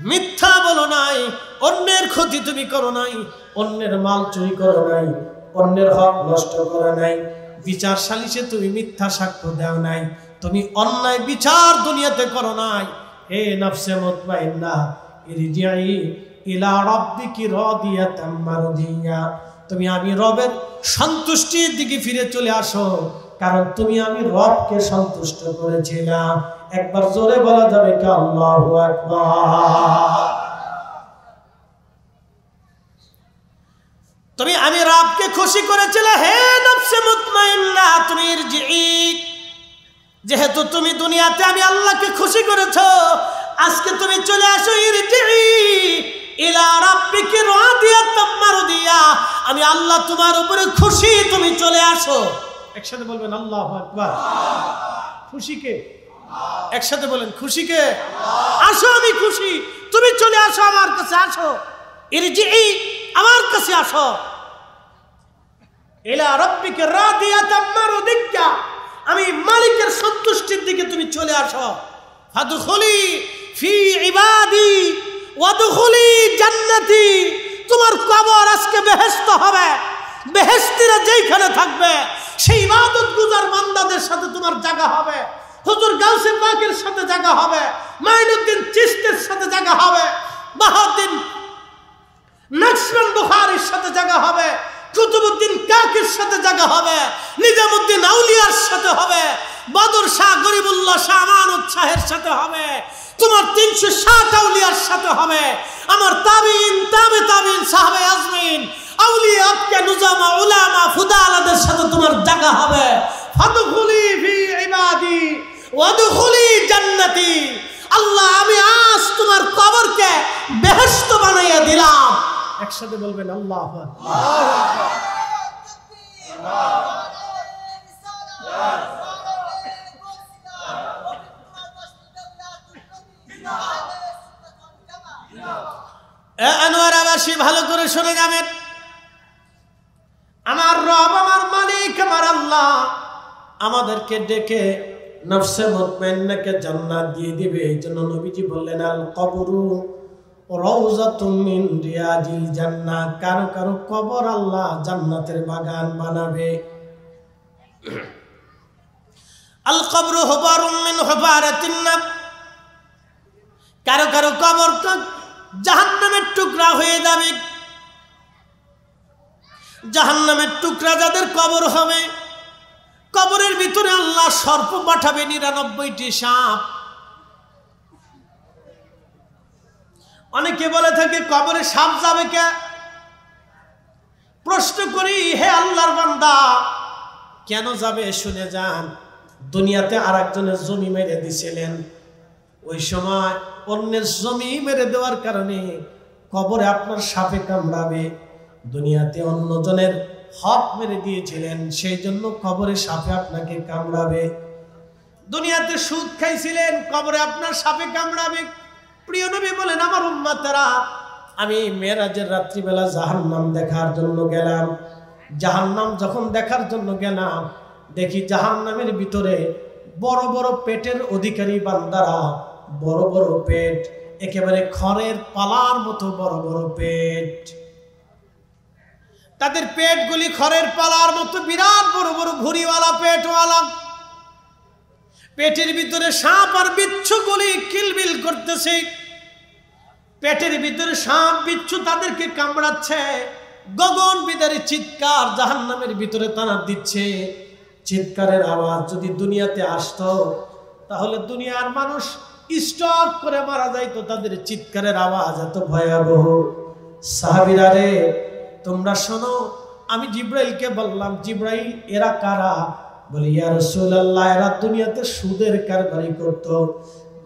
মিথ্যা বলো নাই, অন্যের ক্ষতি তুমি করো নাই, অন্যের মাল চুরি করো নাই, অন্যের হক নষ্ট করো নাই, বিচার সালিশে তুমি মিথ্যা সাক্ষ্য দাও নাই, তুমি অন্যায় বিচার দুনিয়াতে করো নাই। হে নফসে মুতমাইন্না, ইরজিই ইলা রাব্বিকি রাদিয়াতাম মারদিয়া, তুমি আমি রবের সন্তুষ্টির দিকে ফিরে চলে আসো, কারণ তুমি আমি রবকে সন্তুষ্ট করেছিলাম। একবার জোরে বলা যাবে কি আল্লাহু আকবার। তুমি আমি রবকে খুশি করেছিলে, হে নফসে মুতমাইন্না তুমি ইরজিই, যেহেতু তুমি দুনিয়াতে আমি আল্লাহকে খুশি করেছো, আজকে তুমি চলে আসো ইরজিই ইলা রাব্বিকি রাদিয়াতাম মারদিয়া, আমি আল্লাহ তোমার উপরে খুশি, তুমি চলে আসো। একসাথে বলবেন আল্লাহু আকবার। খুশি কে? একসাথে বলেন খুশি কে? আসো আমি খুশি, তুমি চলে আসো আমার কাছে, আসো ইরজিই আমার কাছে আসো। ইলা রাব্বিকা রাদিয়াতাম মারদিয়া, আমি মালিকের সন্তুষ্টির দিকে তুমি চলে আসো। ফাদখুলি ফি ইবাদি ওয়াদখুলি জান্নাতি, তোমার কবর আজকে বেহেশত হবে, বেহেশতিরা যেইখানে থাকবে সেই ইবাদত গুজার বান্দাদের সাথে তোমার জায়গা হবে, হুজুর গাউসে পাকের সাথে জায়গা হবে, মাইনুদ্দিন চিশতির সাথে জায়গা হবে, বাহাউদ্দিন নকশবন্দ বুখারীর সাথে জায়গা হবে, কুতুবউদ্দিন কাকির সাথে জায়গা হবে, নিজামউদ্দিন আউলিয়ার সাথে হবে, বদর শাহ গরিবুল্লাহ শাহ আমানত শাহের সাথে হবে, তোমার 360 আউলিয়ার সাথে হবে, আমার তাবিঈন তাবে তাবিঈন সাহাবে আজমিন আউলিয়া আতকা নুজামা উলামা ফুদালাদের সাথে তোমার জায়গা হবে। ফাদখুলি ফি ইবাদি ওয়াদখুলি জান্নাতি, আল্লাহ আমি আজ তোমার কবরকে বেহেশত বানাইয়া দিলাম। একসাথে বলবেন আল্লাহু আকবার। আনোয়ারাবাসী ভালো করে শুনে যাবেন, আমার রব আমার মালিক আমার আল্লাহ আমাদেরকে ডেকে নফসে মুতমাইন্নাকে জান্নাত দিয়ে দিবে। এই জন্য নবীজি বললেন আল কবরু রাউযাতুম মিন রিয়াদিল জান্নাহ, কারো কারো কবর আল্লাহ জান্নাতের বাগান বানাবে। আল কবরু হুবারুম মিন হুবারাতিন নার, কারো কারো কবর জাহান্নামের টুকরা হয়ে যাবে। জাহান্নামের টুকরা যাদের কবর হবে, কবরের ভিতরে আল্লাহ সর্প পাঠাবে 99টি সাপ। অনেকে বলে থাকে কবরে সাপ যাবে কে? প্রশ্ন করি, হে আল্লাহর বান্দা কেন যাবে শুনে যান। দুনিয়াতে আরেকজনের জমি মেরে দিছিলেন, ওই সময় অন্যের জমি মেরে দেওয়ার কারণে কবরে আপনার সাপে কামড়াবে। দুনিয়াতে অন্যজনের হক মেরে দিয়েছিলেন, সেই জন্য কবরে সাপে আপনাকে কামড়াবে। দুনিয়াতে সুদ খাইছিলেন, কবরে আপনার সাপে কামড়াবে। প্রিয় নবী বলেন আমার উম্মতেরা, আমি মেরাজের রাত্রিবেলা জাহান্নাম দেখার জন্য গেলাম। জাহান্নাম যখন দেখার জন্য গেলাম, দেখি জাহান্নামের ভিতরে বড় বড় পেটের অধিকারী বান্দারা, বড় বড় পেট, একেবারে খড়ের পালার মতো বড় বড় পেট। তাদের পেটগুলি খড়ের পালার মতো বিরাট বড় বড় ভুঁড়িওয়ালা পেটওয়ালা। পেটের ভিতরে সাপ আর বিচ্ছুগুলি কিলবিল করতেছে। পেটের ভিতরে সাপ বিচ্ছু তাদেরকে কামড়াচ্ছে। গগন বিদারী চিৎকার জাহান্নামের ভিতরে তারা দিচ্ছে। চিৎকারের আওয়াজ যদি দুনিয়াতে আসতো, তাহলে দুনিয়ার মানুষ স্টক করে মারা যাইতো। তাদের চিৎকারের আওয়াজ এত ভয়াবহ। সাহাবীরা রে, তোমরা শোনো, আমি জিব্রাইলকে বললাম, জিব্রাইল এরা কারা? বলি ইয়া রাসূলুল্লাহ, এরা দুনিয়াতে সুদের কারবারি করত,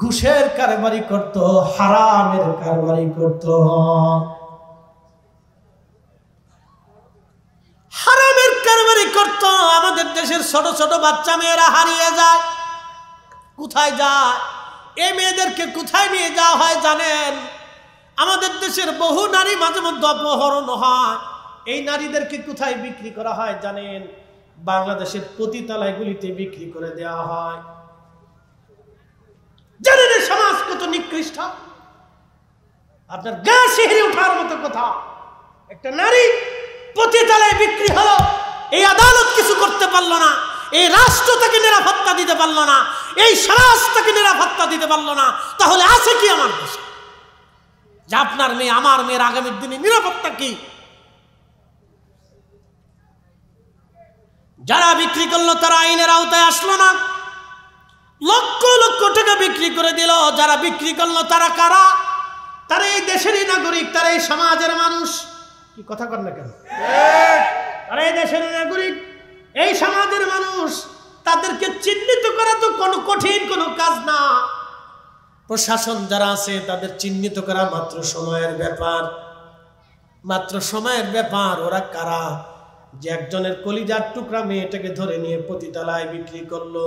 ঘুষের কারবারি করত, হারামের কারবারি করত। হারামের কারবারি করত। আমাদের দেশের ছোট ছোট বাচ্চা মেয়েরা হারিয়ে যায়। কোথায় যায়? এই মেয়েদেরকে কোথায় নিয়ে যাওয়া হয় জানেন? আমাদের দেশের বহু নারী মাঝে মধ্যে অপহরণ হয়। এই নারীদেরকে কোথায় বিক্রি করা হয় জানেন? বাংলাদেশের পতিতালয়গুলিতে বিক্রি করে দেওয়া হয়। জানেন সমাজ কত নিকৃষ্ট? আপনার গা শিহরে ওঠার মতো কথা। একটা নারী পতিতালয়ে বিক্রি হলো, এই আদালত কিছু করতে পারলো না, এই রাষ্ট্র তাকে নিরাপত্তা দিতে পারলো না, এই সমাজ তাকে নিরাপত্তা দিতে পারলো না। তাহলে আছে কি আমার দেশে? যে আপনার মেয়ে আমার মেয়ের আগামীর দিনে নিরাপত্তা কি? যারা বিক্রি করলো তারা আইনের আওতায় আসলো না, লক্ষ লক্ষ টাকা বিক্রি করে দিল। যারা বিক্রি করলো তারা কারা? তারা এই দেশেরই নাগরিক, তারা এই সমাজের মানুষ। কি কথা কর না কেন? আরে এই দেশের নাগরিক, এই সমাজের মানুষ, তাদেরকে চিহ্নিত করা তো কোনো কঠিন কোনো কাজ না। প্রশাসন যারা আছে তাদের চিহ্নিত করা মাত্র সময়ের ব্যাপার, মাত্র সময়ের ব্যাপার। ওরা কারা? যে একজনের কলিজার টুকরা মেয়েটাকে ধরে নিয়ে পতিতালায় বিক্রি করলো,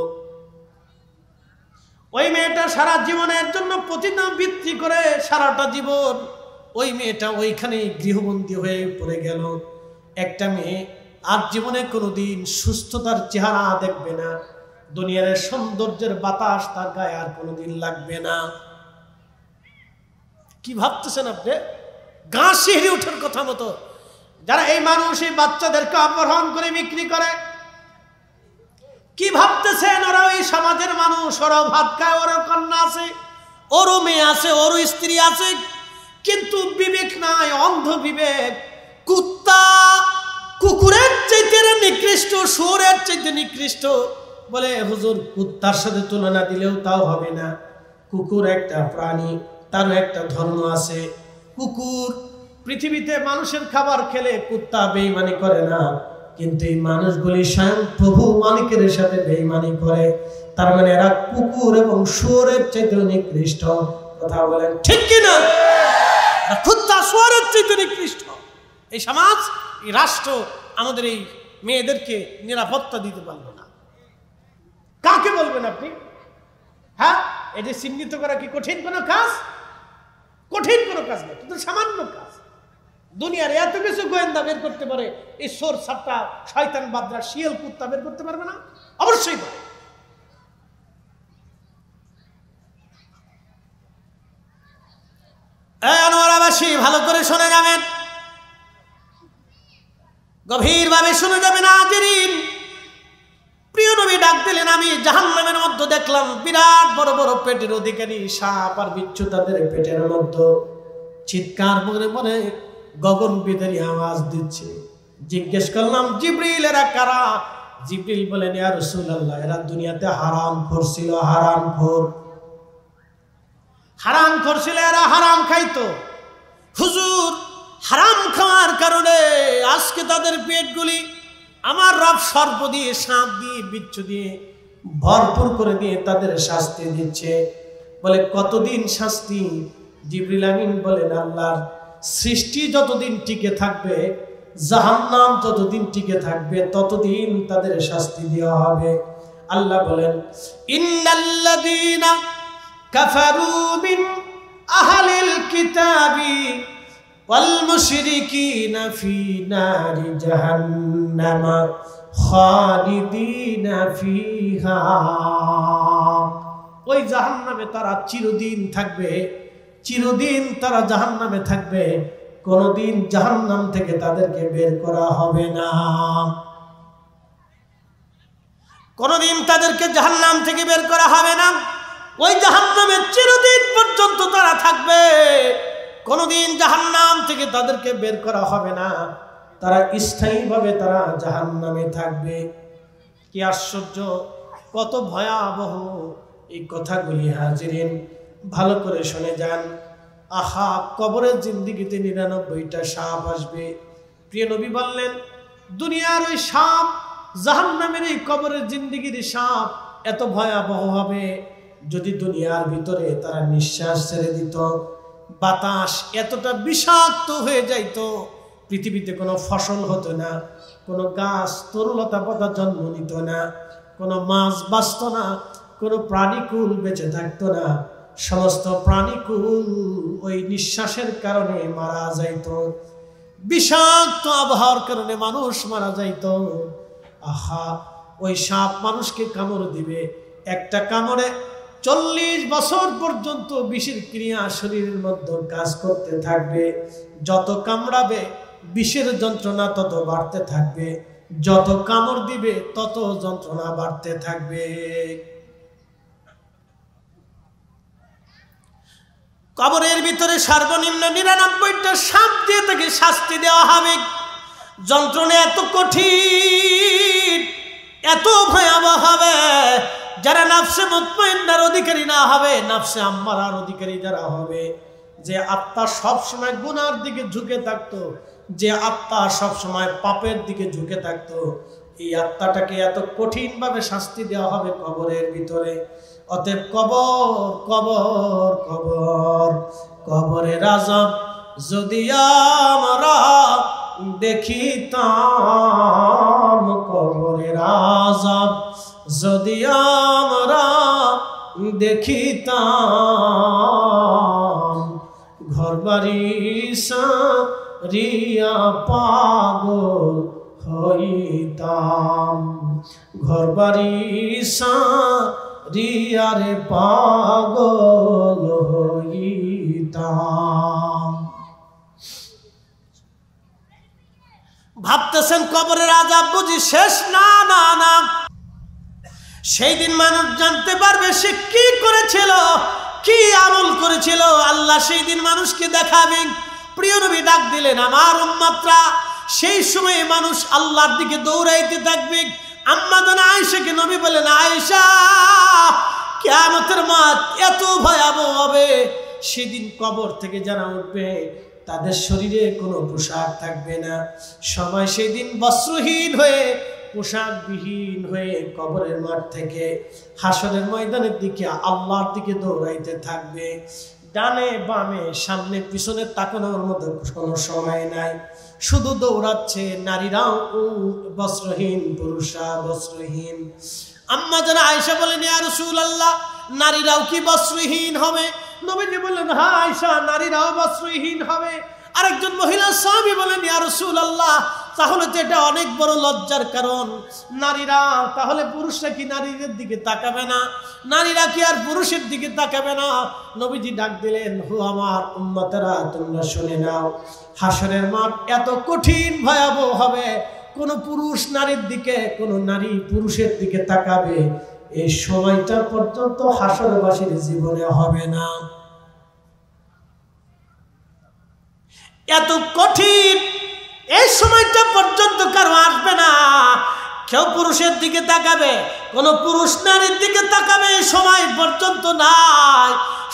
ওই মেয়েটা সারা জীবনের জন্য পতিতা বিক্রি করে সারাটা জীবন ওই মেয়েটা ওইখানে গৃহবন্দী হয়ে পড়ে গেল। একটা মেয়ে আর জীবনে কোনোদিন সুস্থতার চেহারা দেখবে না, দুনিয়ার সৌন্দর্যের বাতাস তার গায়ে আর কোনোদিন লাগবে না। কি ভাবতেছেন আপনি? গা শিহরে ওঠার কথা মতো যারা এই মানুষ এই বাচ্চাদেরকে অপহরণ করে বিক্রি করে, কি ভাবতেছেন ওরা ওই সমাজের মানুষ? ওরাও ভাত খায়, ওরও কন্যা আছে, ওরও মেয়ে আছে, ওরও স্ত্রী আছে, কিন্তু বিবেক নাই, অন্ধ বিবেক। কুত্তা কুকুরের চাইতে নিকৃষ্ট, শুয়োরের চাইতে নিকৃষ্ট বলে হুজুর কুত্তার সাথে তুলনা দিলেও তাও হবে না। কুকুর একটা প্রাণী, তারও একটা ধর্ম আছে। কুকুর পৃথিবীতে মানুষের খাবার খেলে কুত্তা বেঈমানি করে না, কিন্তু এই মানুষগুলি স্বয়ং প্রভু মালিকের সাথে বেঈমানি করে। তার মানে এরা কুকুর এবং শুয়োরের চাইতে নিকৃষ্ট। কথা বলেন ঠিক কিনা? কুত্তা শুয়োরের চাইতে নিকৃষ্ট। এই সমাজ, এই রাষ্ট্র আমাদের এই মেয়েদেরকে নিরাপত্তা দিতে পারলো না। কাকে বলবেন আপনি? হ্যাঁ, এই যে চিহ্নিত করা কি কঠিন কোনো কাজ? কঠিন কোনো কাজ না, কিন্তু সামান্য কাজ। দুনিয়ার এত কিছু গোয়েন্দা বের করতে পারে, এই সোর সাপটা শয়তান বাদরা শিয়াল কুত্তা বের করতে পারবে না? অবশ্যই পারে। আনোয়ারাবাসী ভালো করে শুনে যাবেন, গভীরভাবে শুনে যাবেন। হাজিরিন, প্রিয় নবী ডাক দিলেন, আমি জাহান্নামের মধ্যে দেখলাম বিরাট বড় বড় পেটের অধিকারী সাপ আর বিচ্ছু তাদের পেটের মধ্যে চিৎকার মনে মনে গগন বিদারী আওয়াজ দিচ্ছে। জিজ্ঞেস করলাম, জিবরিল এরা কারা? জিবরিল বলেন, ইয়া রাসূলুল্লাহ, এরা দুনিয়াতে হারাম করছিল, হারাম করছিল, এরা হারাম খাইতো। হুজুর, হারাম খাওয়ার কারণে আজকে তাদের পেটগুলি আমার রব সর্প দিয়ে, সাপ দিয়ে, বিচ্ছু দিয়ে ভরপুর করে দিয়ে তাদের শাস্তি দিচ্ছে। বলে কতদিন শাস্তি? জিবরিল আমিন বলেন, আল্লাহর সৃষ্টি যতদিন টিকে থাকবে, জাহান্নাম যতদিন টিকে থাকবে, ততদিন তাদের শাস্তি দেওয়া হবে। আল্লাহ বলেন, ইন্নাল্লাযীনা কাফারু মিন আহলিল কিতাবি ওয়াল মুশরিকিনা ফি নারি জাহান্নাম খালিদিনা ফিহা। ওই জাহান্নামে তারা চিরদিন থাকবে, চিরদিন তারা জাহান্নামে থাকবে, কোনদিন জাহান্নাম থেকে তাদেরকে বের করা হবে না। কোনদিন তাদেরকে জাহান্নাম থেকে বের করা হবে না। ওই জাহান্নামে চিরদিন পর্যন্ত তারা থাকবে, কোনদিন জাহান্নাম থেকে তাদেরকে বের করা হবে না। তারা স্থায়ীভাবে তারা জাহান্নামে থাকবে। কি আশ্চর্য, কত ভয়াবহ এই কথাগুলি। হাজিরিন, ভালো করে শুনে যান। আহা, কবরের জিন্দিগিতে 99টা সাপ আসবে। প্রিয় নবী বললেন, দুনিয়ার ওই সাপ, জাহান্নামের এই কবরের জিন্দিগির সাপ এত ভয়াবহ হবে, যদি দুনিয়ার ভিতরে তারা নিঃশ্বাস ছেড়ে দিত, বাতাস এতটা বিষাক্ত হয়ে যাইত, পৃথিবীতে কোনো ফসল হতো না, কোনো গাছ তরুলতা পাতা জন্ম নিত না, কোনো মাছ বাঁচত না, কোনো প্রাণীকুল বেঁচে থাকতো না। সমস্ত প্রাণীকুল ওই নিঃশ্বাসের কারণে মারা যাইত, বিষাক্ত আবহাওয়ার কারণে মানুষ মারা যাইত। আহা, ওই সাপ মানুষকে কামড় দিবে, একটা কামড়ে 40 বছর পর্যন্ত বিষের ক্রিয়া শরীরের মধ্যে কাজ করতে থাকবে। যত কামড়াবে বিষের যন্ত্রণা তত বাড়তে থাকবে, যত কামড় দিবে তত যন্ত্রণা বাড়তে থাকবে। কবরের ভিতরে সর্বনিম্ন 99টা সাপ দিয়ে তাকে শাস্তি দেওয়া হবে। যন্ত্রণা এত কঠিন, এত ভয়াবহ হবে, যারা নাফসে মুতমাইন্নার অধিকারী না হবে, নাফসে আম্মারার অধিকারী যারা হবে, যে আত্মা সব সময় গুনার দিকে ঝুঁকে থাকতো, যে আত্মা সব সময় পাপের দিকে ঝুঁকে থাকতো, এই আত্মাটাকে এত কঠিন ভাবে শাস্তি দেওয়া হবে কবরের ভিতরে। অতএব কবর কবর কবর কবরের আযাব যদি আমরা দেখিতাম, কবরের আযাব যদি আমরা দেখিতাম, ঘরবাড়ি সারিয়া পাগল হইতাম, ঘরবাড়ি সারিয়া রে পাগল হইতাম। ভাবতেছেন কবরের আযাব বুঝি শেষ? না না না, সেই দিন মানুষ জানতে পারবে সে কি করেছিল, কি আমল করেছিল। আল্লাহ সেই দিন মানুষকে দেখাবেন। প্রিয় নবী ডাক দিলেন, আমার উম্মতরা, সেই সময়ে মানুষ আল্লাহর দিকে দৌড়াইতে থাকবে। আম্মা জানা আয়েশাকে নবী বলেন, আয়েশা, কিয়ামতের মাঠ এত ভয়াবহ হবে, সেদিন কবর থেকে যারা উঠবে তাদের শরীরে কোনো পোশাক থাকবে না। সবাই সেই দিন বস্ত্রহীন হয়ে, পোশাকবিহীন হয়ে কবরের মাঠ থেকে হাসরের ময়দানের দিকে আল্লাহর দিকে দৌড়াইতে থাকবে। ডানে বামে সামনে পিছনে তাকানোর মতো কোনো সময় নাই, শুধু দৌড়াচ্ছে। নারীরাও বস্ত্রহীন, পুরুষরা বস্ত্রহীন। আম্মা জানা আয়েশা বলেন, ইয়া রাসূলুল্লাহ, নারীরাও কি বস্ত্রহীন হবে? নবীজি বললেন, হ্যাঁ আয়েশা, নারীরাও বস্ত্রহীন হবে। আরেকজন মহিলা সাহাবী বলেন, ইয়া রাসূলুল্লাহ, তাহলে তো এটা অনেক বড় লজ্জার কারণ। নারীরা তাহলে, পুরুষরা কি নারীদের দিকে তাকাবে না? নারীরা কি আর পুরুষের দিকে তাকাবে না? নবীজি ডাক দিলেন, হো আমার উম্মতেরা, তোমরা শুনে নাও, হাসরের মাঠ এত কঠিন ভয়াবহ হবে, কোন পুরুষ নারীর দিকে, কোন নারী পুরুষের দিকে তাকাবে এই সময়টা পর্যন্ত হাসরবাসীর জীবনে হবে না। এত কঠিন এই সময়টা পর্যন্ত কারো আসবে না। কেউ পুরুষের দিকে তাকাবে, কোন পুরুষ নারীর দিকে তাকাবে এই সময় পর্যন্ত নাই।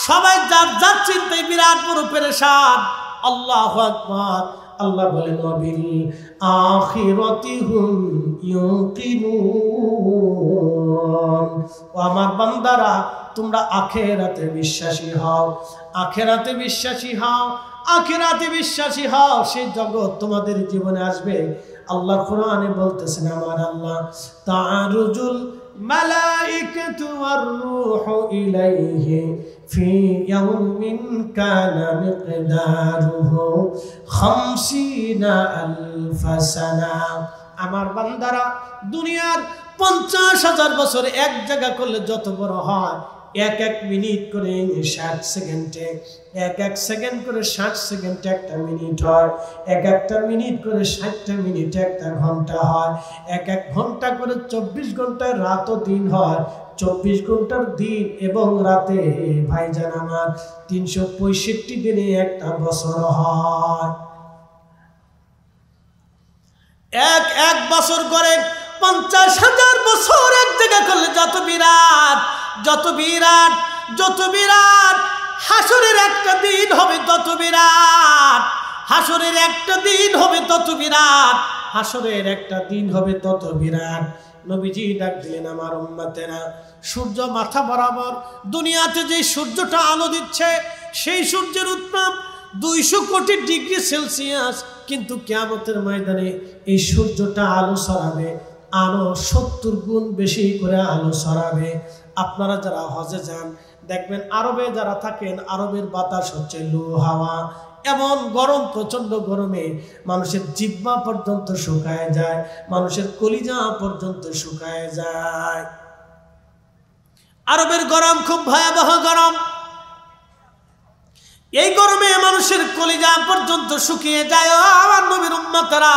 সবাই যার যার চিন্তায় বিরাট বড় পেরেশান। আল্লাহু আকবার। আল্লাহ বলেন, ওয়াবিল আখিরাতি হুম ইউকিনুন। ও আমার বান্দারা, তোমরা আখিরাতে বিশ্বাসী হও, আখিরাতে বিশ্বাসী হও, আখিরাতে বিশ্বাসী হও। সেই জগৎ তোমাদের জীবনে আসবে। আল্লাহ কোরআনে বলতেছেন, আমার আল্লাহ, তাআরুজুল মালাইকাতু ওয়ার রূহু ইলাইহি ফি ইয়াউমিন কানা মিকদারুহু 50 আলফ সানা। আমার বান্দারা, দুনিয়ার 50,000 বছর এক জায়গা করলে যত বড় হয়, এক এক মিনিট করে 60 সেকেন্ডে, এক এক সেকেন্ড করে 60 সেকেন্ডে একটা মিনিট হয়, এক একটা মিনিট করে 60টা মিনিট একটা ঘন্টা হয়, এক এক ঘন্টা করে 24 ঘন্টায় রাত ও দিন হয়, 24 ঘন্টার দিন এবং রাতে ভাইজান আমার 365 দিনে একটা বছর হয়। এক এক বছর করে 50,000 বছর এক জায়গা করলে যত বিরাট, যত বিরাট, যত বিরাট হাসরের একটা দিন হবে, তত বিরাট হাসরের একটা দিন হবে, তত বিরাট হাসরের একটা দিন হবে, তত বিরাট। নবীজি ডাক দিলেন, আমার উম্মতেরা, সূর্য মাথা বরাবর দুনিয়াতে যে সূর্যটা আলো দিচ্ছে, সেই সূর্যের উত্তাপ 200 কোটি ডিগ্রি সেলসিয়াস, কিন্তু কিয়ামতের ময়দানে এই সূর্যটা আলো ছড়াবে, আরো 70 গুণ বেশি করে আলো ছড়াবে। আপনারা যারা হজে যান দেখবেন, আরবে যারা থাকেন, আরবের বাতাস হচ্ছে লু হাওয়া, এমন গরম, প্রচন্ড গরমে মানুষের জিহ্বা পর্যন্ত শুকায় যায়, মানুষের কলিজা পর্যন্ত শুকায় যায়। আরবের গরম খুব ভয়াবহ গরম। এই গরমে মানুষের কলিজা পর্যন্ত শুকিয়ে যায়। আমার নবীর উম্মতেরা,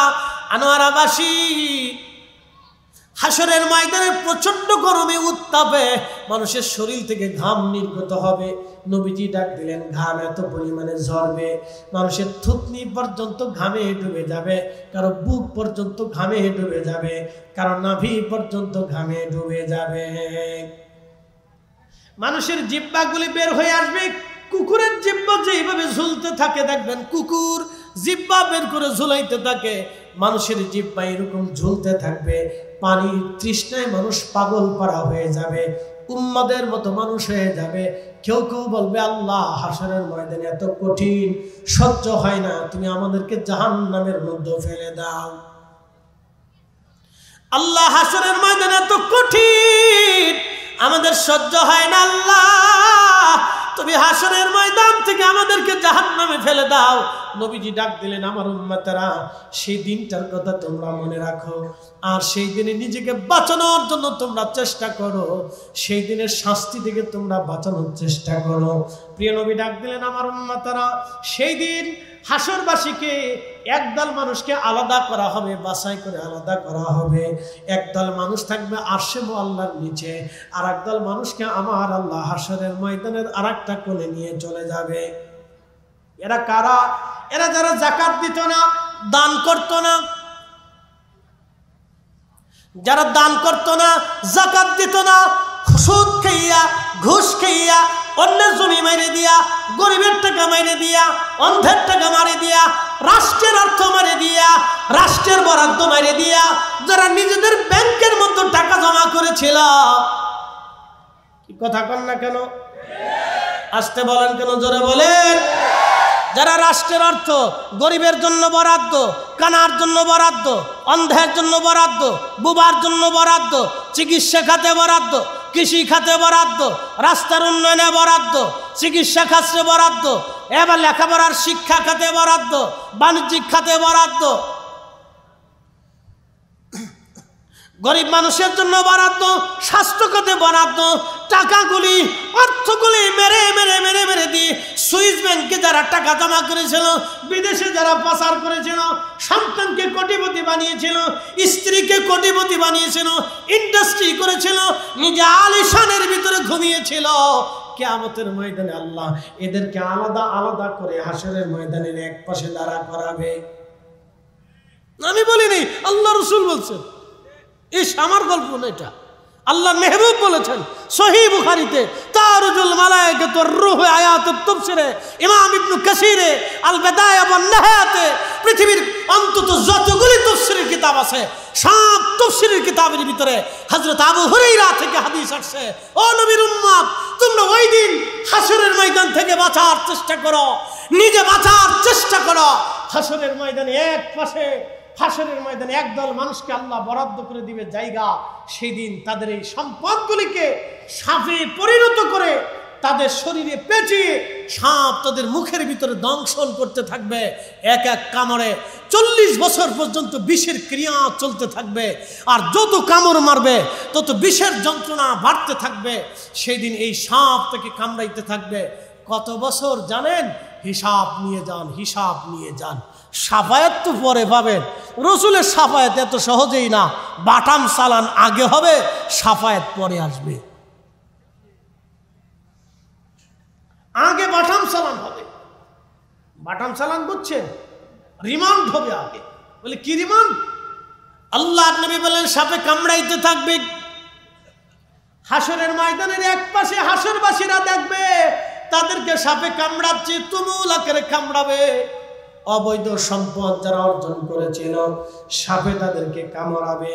আনোয়ারাবাসী, হাসরের ময়দানে প্রচন্ড গরমে, উত্তাপে মানুষের শরীর থেকে ঘাম নির্গত হবে। নবীজি ডাক দিলেন, ঘাম এত পরিমাণে ঝরবে, মানুষের থুতনি পর্যন্ত ঘামে ডুবে যাবে, কারো বুক পর্যন্ত ঘামে ডুবে যাবে, কারো নাভি পর্যন্ত ঘামে ডুবে যাবে। মানুষের জিহ্বাগুলি বের হয়ে আসবে। কুকুরের জিহ্বা যেইভাবে ঝুলতে থাকে দেখবেন, কুকুর জিহ্বা বের করে ঝুলাইতে থাকে, মানুষের জিহ্বা এরকম ঝুলতে থাকবে। পানির তৃষ্ণায় মানুষ পাগল পারা হয়ে যাবে, উম্মাদের মতো মানুষ হয়ে যাবে। কেউ কেউ বলবে, আল্লাহ হাসরের ময়দানে এত কঠিন, সহ্য হয় না, তুমি আমাদেরকে জাহান্নামের মধ্যে ফেলে দাও। আল্লাহ হাসরের ময়দানে এত কঠিন, আমাদের সহ্য হয় না, আল্লাহ তুমি হাসরের ময়দান থেকে আমাদেরকে জাহান্নামে ফেলে দাও। নবীজি ডাক দিলেন, আমার উম্মতেরা, সেই দিনটার কথা তোমরা মনে রাখো, আর সেই দিনে নিজেকে বাঁচানোর জন্য তোমরা চেষ্টা করো, সেই দিনের শাস্তি থেকে তোমরা বাঁচানোর চেষ্টা করো। প্রিয় নবী ডাক দিলেন, আমার উম্মতেরা, সেই দিন হাসরবাসীকে একদল মানুষকে আলাদা করা হবে, বাছাই করে আলাদা করা হবে। একদল মানুষ থাকবে আরশে মুআল্লার নিচে, আর একদল মানুষকে আমার আল্লাহ হাসরের ময়দানের আরেকটা কোণে নিয়ে চলে যাবে। এরা কারা? এরা যারা যাকাত দিত না, দান করত না, যারা দান করত না, যাকাত দিত না, সুদ খাইয়া, ঘুষ খাইয়া, অন্যের জমি মাইরে দিয়া, গরিবের টাকা মাইরে দিয়া, অন্ধের টাকা মারে দিয়া, রাষ্ট্রের অর্থ মারে দিয়া, রাষ্ট্রের বরাদ্দ মাইরে দিয়া, যারা নিজেদের ব্যাংকের মধ্যে টাকা জমা করেছিল। কি কথা কন না কেন? আসতে বলেন কেন? জোরে বলেন। যারা রাষ্ট্রের অর্থ গরিবের জন্য বরাদ্দ, কানার জন্য বরাদ্দ, অন্ধের জন্য বরাদ্দ, বুবার জন্য বরাদ্দ, চিকিৎসা খাতে বরাদ্দ, কৃষি খাতে বরাদ্দ, রাস্তার উন্নয়নে বরাদ্দ, চিকিৎসা খাতে বরাদ্দ, এবার লেখাপড়ার শিক্ষা খাতে বরাদ্দ, বাণিজ্যিক খাতে বরাদ্দ, গরিব মানুষের জন্য বরাদ্দ, স্বাস্থ্য খাতে বরাদ্দ, টাকাগুলি, অর্থগুলি মেরে মেরে মেরে মেরে দিয়ে সুইস ব্যাংকে যারা টাকা জমা করেছিল, বিদেশে যারা পাচার করেছিল, সন্তানকে কোটিপতি বানিয়েছিল, স্ত্রীকে কোটিপতি বানিয়েছিল, ইন্ডাস্ট্রি করেছিল, নিজে আলিশানের ভিতরে ঘুমিয়েছিল, কিয়ামতের ময়দানে আল্লাহ এদেরকে আলাদা আলাদা করে হাসরের ময়দানের এক পাশে দাঁড়া করাবে। আমি বলিনি, আল্লাহ রাসূল বলছেন। আমার গল্প না, এটা আল্লাহর মেহবুব বলেছেন সহিহ বুখারীতে। তারুজুল মালায়েকাতুর রূহ আয়াতুত তাফসিরে ইমাম ইবনে কাসিরে আল বিদায়া ওয়ান নিহায়াতে, পৃথিবীর অন্তত যতগুলি তাফসিরের কিতাব আছে সব তাফসিরের কিতাবের ভিতরে হযরত আবু হুরায়রা থেকে হাদিস আসছে, ও নবীর উম্মত, তোমরা ওই দিন হাসরের ময়দান থেকে বাঁচার চেষ্টা করো, নিজে বাঁচার চেষ্টা করো। হাসরের ময়দানে এক পাশে, হাসরের ময়দানে একদল মানুষকে আল্লাহ বরাদ্দ করে দিবে জায়গা। সেই দিন তাদের এই সম্পদগুলিকে সাপে পরিণত করে তাদের শরীরে পেঁচিয়ে সাপ তাদের মুখের ভিতরে দংশন করতে থাকবে। এক এক কামড়ে 40 বছর পর্যন্ত বিষের ক্রিয়া চলতে থাকবে, আর যত কামড় মারবে তত বিষের যন্ত্রণা বাড়তে থাকবে। সেই দিন এই সাপ থেকে কামড়াইতে থাকবে। কত বছর জানেন? হিসাব নিয়ে যান, হিসাব নিয়ে যান। সাফায়াত তো পরে পাবেন, রসুলের সাফায়াত এত সহজেই না। বাটাম চালান আগে হবে, সাফায়াত পরে আসবে। আগে বাটাম চালান হবে। বাটাম চালান বুঝছেন? রিমান্ড হবে আগে। বলে কি রিমান্ড? আল্লাহ নবী বলেন সাপে কামড়াইতে থাকবে। হাসরের ময়দানের এক পাশে হাসরবাসীরা দেখবে তাদেরকে সাপে কামড়াচ্ছে, তুমুল আকারে কামড়াবে। অবৈধ সম্পদ যারা অর্জন করেছিল, সাপে তাদেরকে কামড়াবে।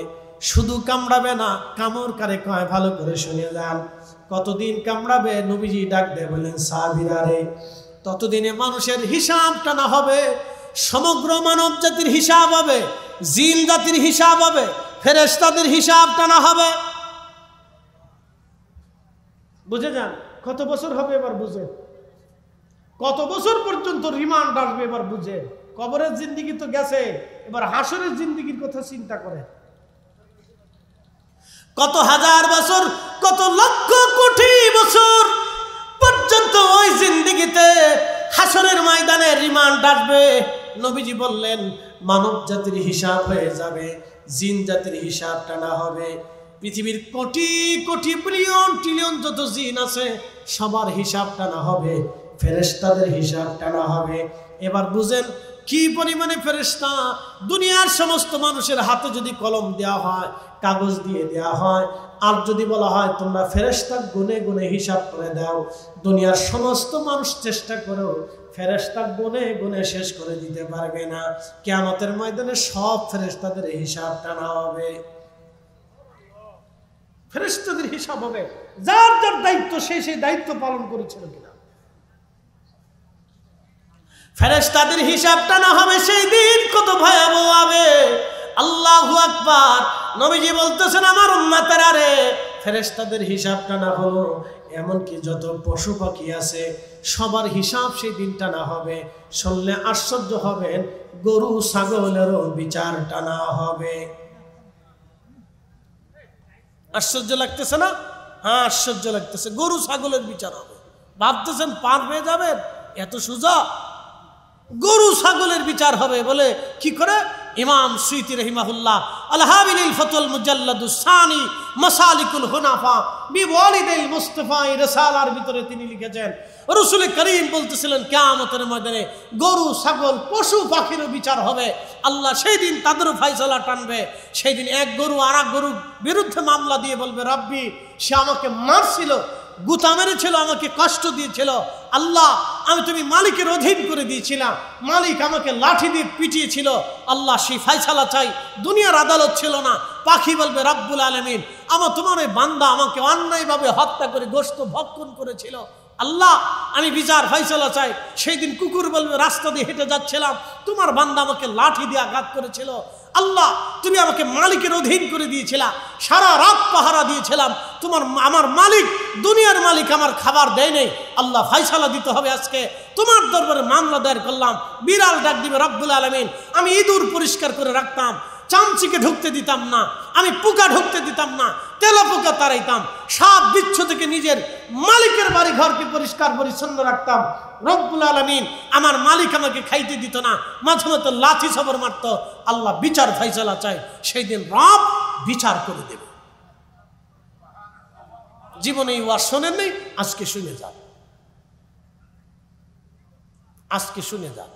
শুধু কামড়াবে না, কামড় কারে কয় ভালো করে শুনে যান। কতদিন কামড়াবে? নবীজি ডাক দিয়ে বলেন, সাহাবীরা রে, ততদিনে মানুষের হিসাব টানা হবে, সমগ্র মানব জাতির হিসাব হবে, জিন জাতির হিসাব হবে, ফেরেশতাদের হিসাব টানা হবে। বুঝে যান কত বছর হবে এবার বুঝে, কত বছর পর্যন্ত রিমান্ড আসবে এবার বুঝে। কবরের জিন্দেগি তো গেছে, এবার হাসরের জিন্দেগির কথা চিন্তা করে। কত হাজার বছর, কত লক্ষ কোটি বছর পর্যন্ত ওই জিন্দেগিতে হাসরের ময়দানে রিমান্ড আসবে। নবীজি বললেন মানব জাতির হিসাব হয়ে যাবে, জিন জাতির হিসাব টানা হবে। পৃথিবীর কোটি কোটি বিলিয়ন ট্রিলিয়ন যত জিন আছে সবার হিসাব টানা হবে, ফেরেশতাদের হিসাব টানা হবে। এবার বুঝেন কি পরিমাণে ফেরেশতা! দুনিয়ার সমস্ত মানুষের হাতে যদি কলম দেওয়া হয়, কাগজ দিয়ে দেওয়া হয়, আর যদি বলা হয় তোমরা ফেরেশতা গুনে গুনে হিসাব করে দাও, দুনিয়ার সমস্ত মানুষ চেষ্টা করেও ফেরেশতা গুনে গুনে শেষ করে দিতে পারবে না। কিয়ামতের ময়দানে সব ফেরেশতাদের হিসাব টানা হবে। ফেরেশতাদের হিসাব হবে, যার যার দায়িত্ব সেই দায়িত্ব পালন করেছিল কিনা। ফেরেশতাদের হিসাব টানা হবে সেই দিন, কত ভয়াবহ হবে। আল্লাহু আকবার। নবীজি বলতেছেন আমার উম্মতেরা রে, ফেরেশতাদের হিসাব টানা হলো, এমনকি যত পশু পাখি আছে সবার হিসাব সেই দিন টানা হবে। শুনলে আশ্চর্য হবেন, গরু ছাগলেরও বিচার টানা হবে। আশ্চর্য লাগতেছে না? হ্যাঁ আশ্চর্য লাগতেছে। গরু ছাগলের বিচার হবে। ভাবতেছেন পার হয়ে যাবেন, এত সোজা? গরু ছাগলের বিচার হবে বলে কি করে? ইমাম সুয়ুতী রাহিমাহুল্লাহ আল-হাবিলিল ফাতুল মুজাল্লাদুস সানি মাসালিকুল হুনাফা বিওয়ালিদিল মুস্তাফা রিসালার ভিতরে তিনি লিখেছেন, রাসূল করিম বলতেছিলেন কিয়ামতের ময়দানে গরু ছাগল পশু পাখিরও বিচার হবে। আল্লাহ সেই দিন তাদেরও ফয়সালা টানবে। সেই দিন এক গরু আর এক গরুর বিরুদ্ধে মামলা দিয়ে বলবে, রব্বি সে আমাকে মারছিল, গুতা মেরেছিল, আমাকে কষ্ট দিয়েছিল, আল্লাহ আমি তুমি মালিকের অধীন করে দিয়েছিলাম, মালিক আমাকে লাঠি দিয়ে পিটিয়েছিল, আল্লাহ সেই ফয়সালা চাই। দুনিয়ার আদালত ছিল না। পাখি বলবে, রব্বুল আলামিন আমার তোমার এই বান্দা আমাকে অন্যায়ভাবে হত্যা করে গোশত ভক্ষণ করেছিল, আল্লাহ আমি বিচার ফয়সালা চাই। সেই দিন কুকুর বলবে, রাস্তা দিয়ে হেঁটে যাচ্ছিলাম, তোমার বান্দা আমাকে লাঠি দিয়ে আঘাত করেছিল, আল্লাহ তুমি আমাকে মালিকের অধীন করে দিয়েছিলা, সারা রাত পাহারা দিয়েছিলাম, আমার মালিক দুনিয়ার মালিক আমার খাবার দেয় নেই, আল্লাহ ফয়সালা দিতে হবে আজকে। তোমার দরবারে মামলা দায়ের করলাম। বিড়াল ডাক দিবে, রব্বুল আলামিন আমি ইঁদুর পরিষ্কার করে রাখতাম, চামচিকে ঢুকতে দিতাম না, আমি পোকা ঢুকতে দিতাম না, তেলা পোকা তাড়াইতাম, সাপ বিচ্ছু থেকে নিজের মালিকের বাড়ি ঘরকে পরিষ্কার পরিচ্ছন্ন রাখতাম। রব্বুল আলামিন আমার মালিক আমাকে খাইতে দিত না, মাঝে মাঝে লাঠি সবর মারত। আল্লাহ বিচার ফয়সালা চাই। সেই দিন রব বিচার করে দেবে। জীবনে এই ওয়াজ শোনেন নাই, আজকে শুনে যান, আজকে শুনে যান।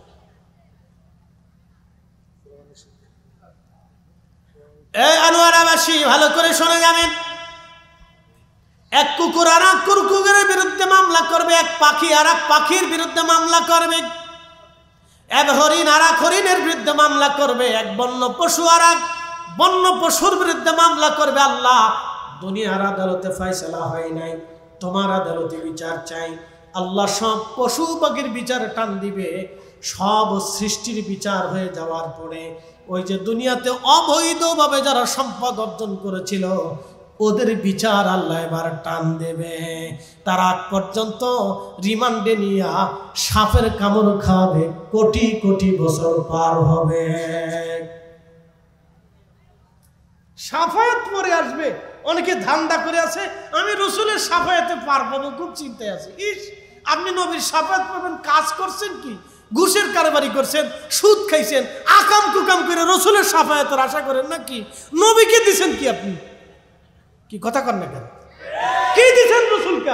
এই আনোয়ারাবাসী ভালো করে শুনে যাবেন। এক কুকুর আর এক কুকুরের বিরুদ্ধে মামলা করবে, এক পাখি আর এক পাখির বিরুদ্ধে মামলা করবে, এক হরিণ আর এক হরিণের বিরুদ্ধে মামলা করবে, এক বন্য পশু আর এক বন্য পশুর বিরুদ্ধে মামলা করবে। আল্লাহ দুনিয়ার আদালতে ফয়সালা হয় নাই, তোমার আদালতে বিচার চাই। আল্লাহ সব পশু পাখির বিচার টান দিবে। সব সৃষ্টির বিচার হয়ে যাওয়ার পরে ওই যে দুনিয়াতে অবৈধভাবে যারা সম্পদ অর্জন করেছিল ওদের বিচার আল্লাহ এবার টান দেবে। তার আগ পর্যন্ত রিমান্ডে নিয়ে সাপের কামড় খাবে, কোটি কোটি বছর পার হবে। সাফায়াত পরে আসবে। অনেকে ধান্দা করে আছে আমি রসুলের সাফায়াতে পার পাবো, খুব চিন্তায় আছে। ইস আপনি নবীর সাফায়াত পাবেন, কাজ করছেন কি? ঘুষের কারবারি করছেন, সুদ খাইছেন, আকাম কুকাম করে রসুলের সাফায়াতের আশা করেন নাকি? নবীকে দিছেন কি আপনি? কি কথা কর না কেন? কি দিছেন রসুলকে?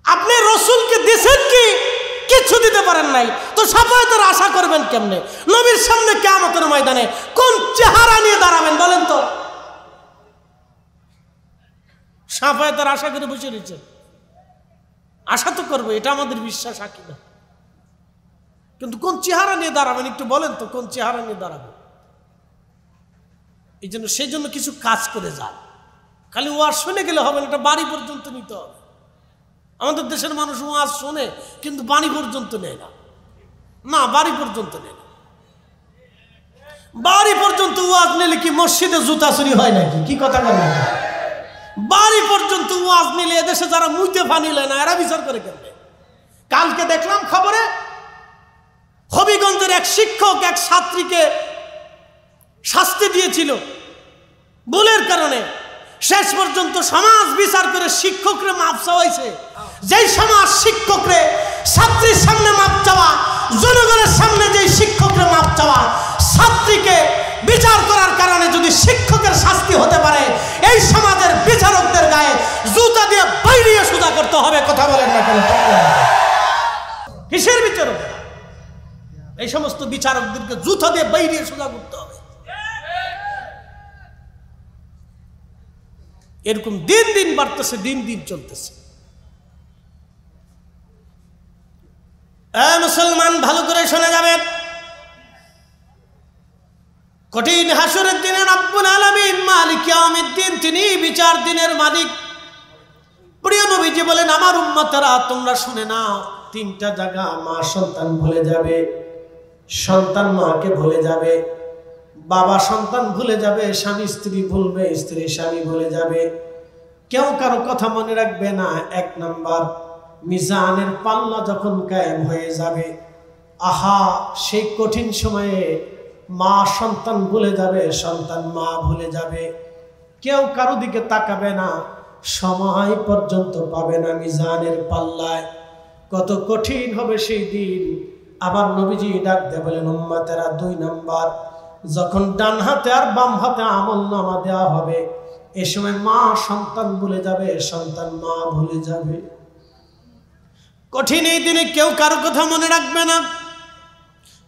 আপনি রসুলকে দিছেন কি? কিছু দিতে পারেন নাই, তো সাফায়াতের আশা করবেন কেমনে? নবীর সামনে কিয়ামতের ময়দানে কোন চেহারা নিয়ে দাঁড়াবেন বলেন তো? সাফায়াতের আশা করে বসে রয়েছে। আশা তো করবো, এটা আমাদের বিশ্বাস আকিদা, কিন্তু কোন চেহারা নিয়ে দাঁড়াবেন একটু বলেন তো, কোন চেহারা নিয়ে দাঁড়াবেন? এই জন্য সেই জন্য কিছু কাজ করে যান। খালি ওয়াজ শুনে গেলে হবে না, এটা বাড়ি পর্যন্ত নিতে হবে। আমাদের দেশের মানুষ ওয়াজ শোনে কিন্তু বাড়ি পর্যন্ত নেয় না, না বাড়ি পর্যন্ত নেয় না। বাড়ি পর্যন্ত ওয়াজ নিলে কি মসজিদে জুতা চুরি হয় নাকি? কি কথা বলেন? বাড়ি পর্যন্ত ওয়াজ নিলে এদেশে যারা মুইতে পানি লেয় না এরা বিচার করে কেমনে? কালকে দেখলাম খবরে হবিগঞ্জের এক শিক্ষক এক ছাত্রীকে শাস্তি দিয়েছিল ভুলের কারণে। শেষ পর্যন্ত সমাজ বিচার করে শিক্ষকরে মাপ চাওয়াইছে। যেই সমাজ শিক্ষকরে ছাত্রীর সামনে মাপ চাওয়া, জনগণের সামনে যেই শিক্ষকরে মাপ চাওয়া, ছাত্রীকে বিচার করার কারণে যদি শিক্ষকের শাস্তি হতে পারে, এই সমাজের বিচারকদের গায়ে জুতা দিয়ে বাইরিয়ে সোজা করতে হবে। কথা বলেন না কেন? কিসের বিচারক? এই সমস্ত বিচারকদেরকে জুতা দিয়ে বাইরে সোজা করতে হবে। এরকম দিন দিন বাড়তেছে, দিন দিন চলতেছে। মুসলমান ভালো করে শোনা যাবে, কঠিন হাসরের দিনে রব্বুল আলামিন মালিক ইয়াউমিদ্দিন, তিনি বিচার দিনের মালিক। প্রিয় নবীজি বলেন, আমার উম্মতেরা তোমরা শুনে নাও, তিনটা জায়গা মা সন্তান ভুলে যাবে, সন্তান মাকে ভুলে যাবে, বাবা সন্তান ভুলে যাবে, স্বামী স্ত্রী ভুলবে, স্ত্রী স্বামী ভুলে যাবে, কেউ কারো কথা মনে রাখবে না। এক নাম্বার, মিজানের পাল্লা যখন কায়েম হয়ে যাবে, আহা সেই কঠিন সময়ে মা সন্তান ভুলে যাবে, সন্তান মা ভুলে যাবে, কেউ কারো দিকে তাকাবে না, সময় পর্যন্ত পাবে না মিজানের পাল্লায়। কত কঠিন হবে সেই দিন। আবার নবীজি ডাক দিয়ে বলেন, উম্মতেরা দুই নাম্বার, যখন ডান হাতে আর বাম হাতে আমলনামা দেওয়া হবে, এ সময় মা সন্তান ভুলে যাবে, সন্তান মা ভুলে যাবে। কঠিন এই দিনে কেউ কারো কথা মনে রাখবে না।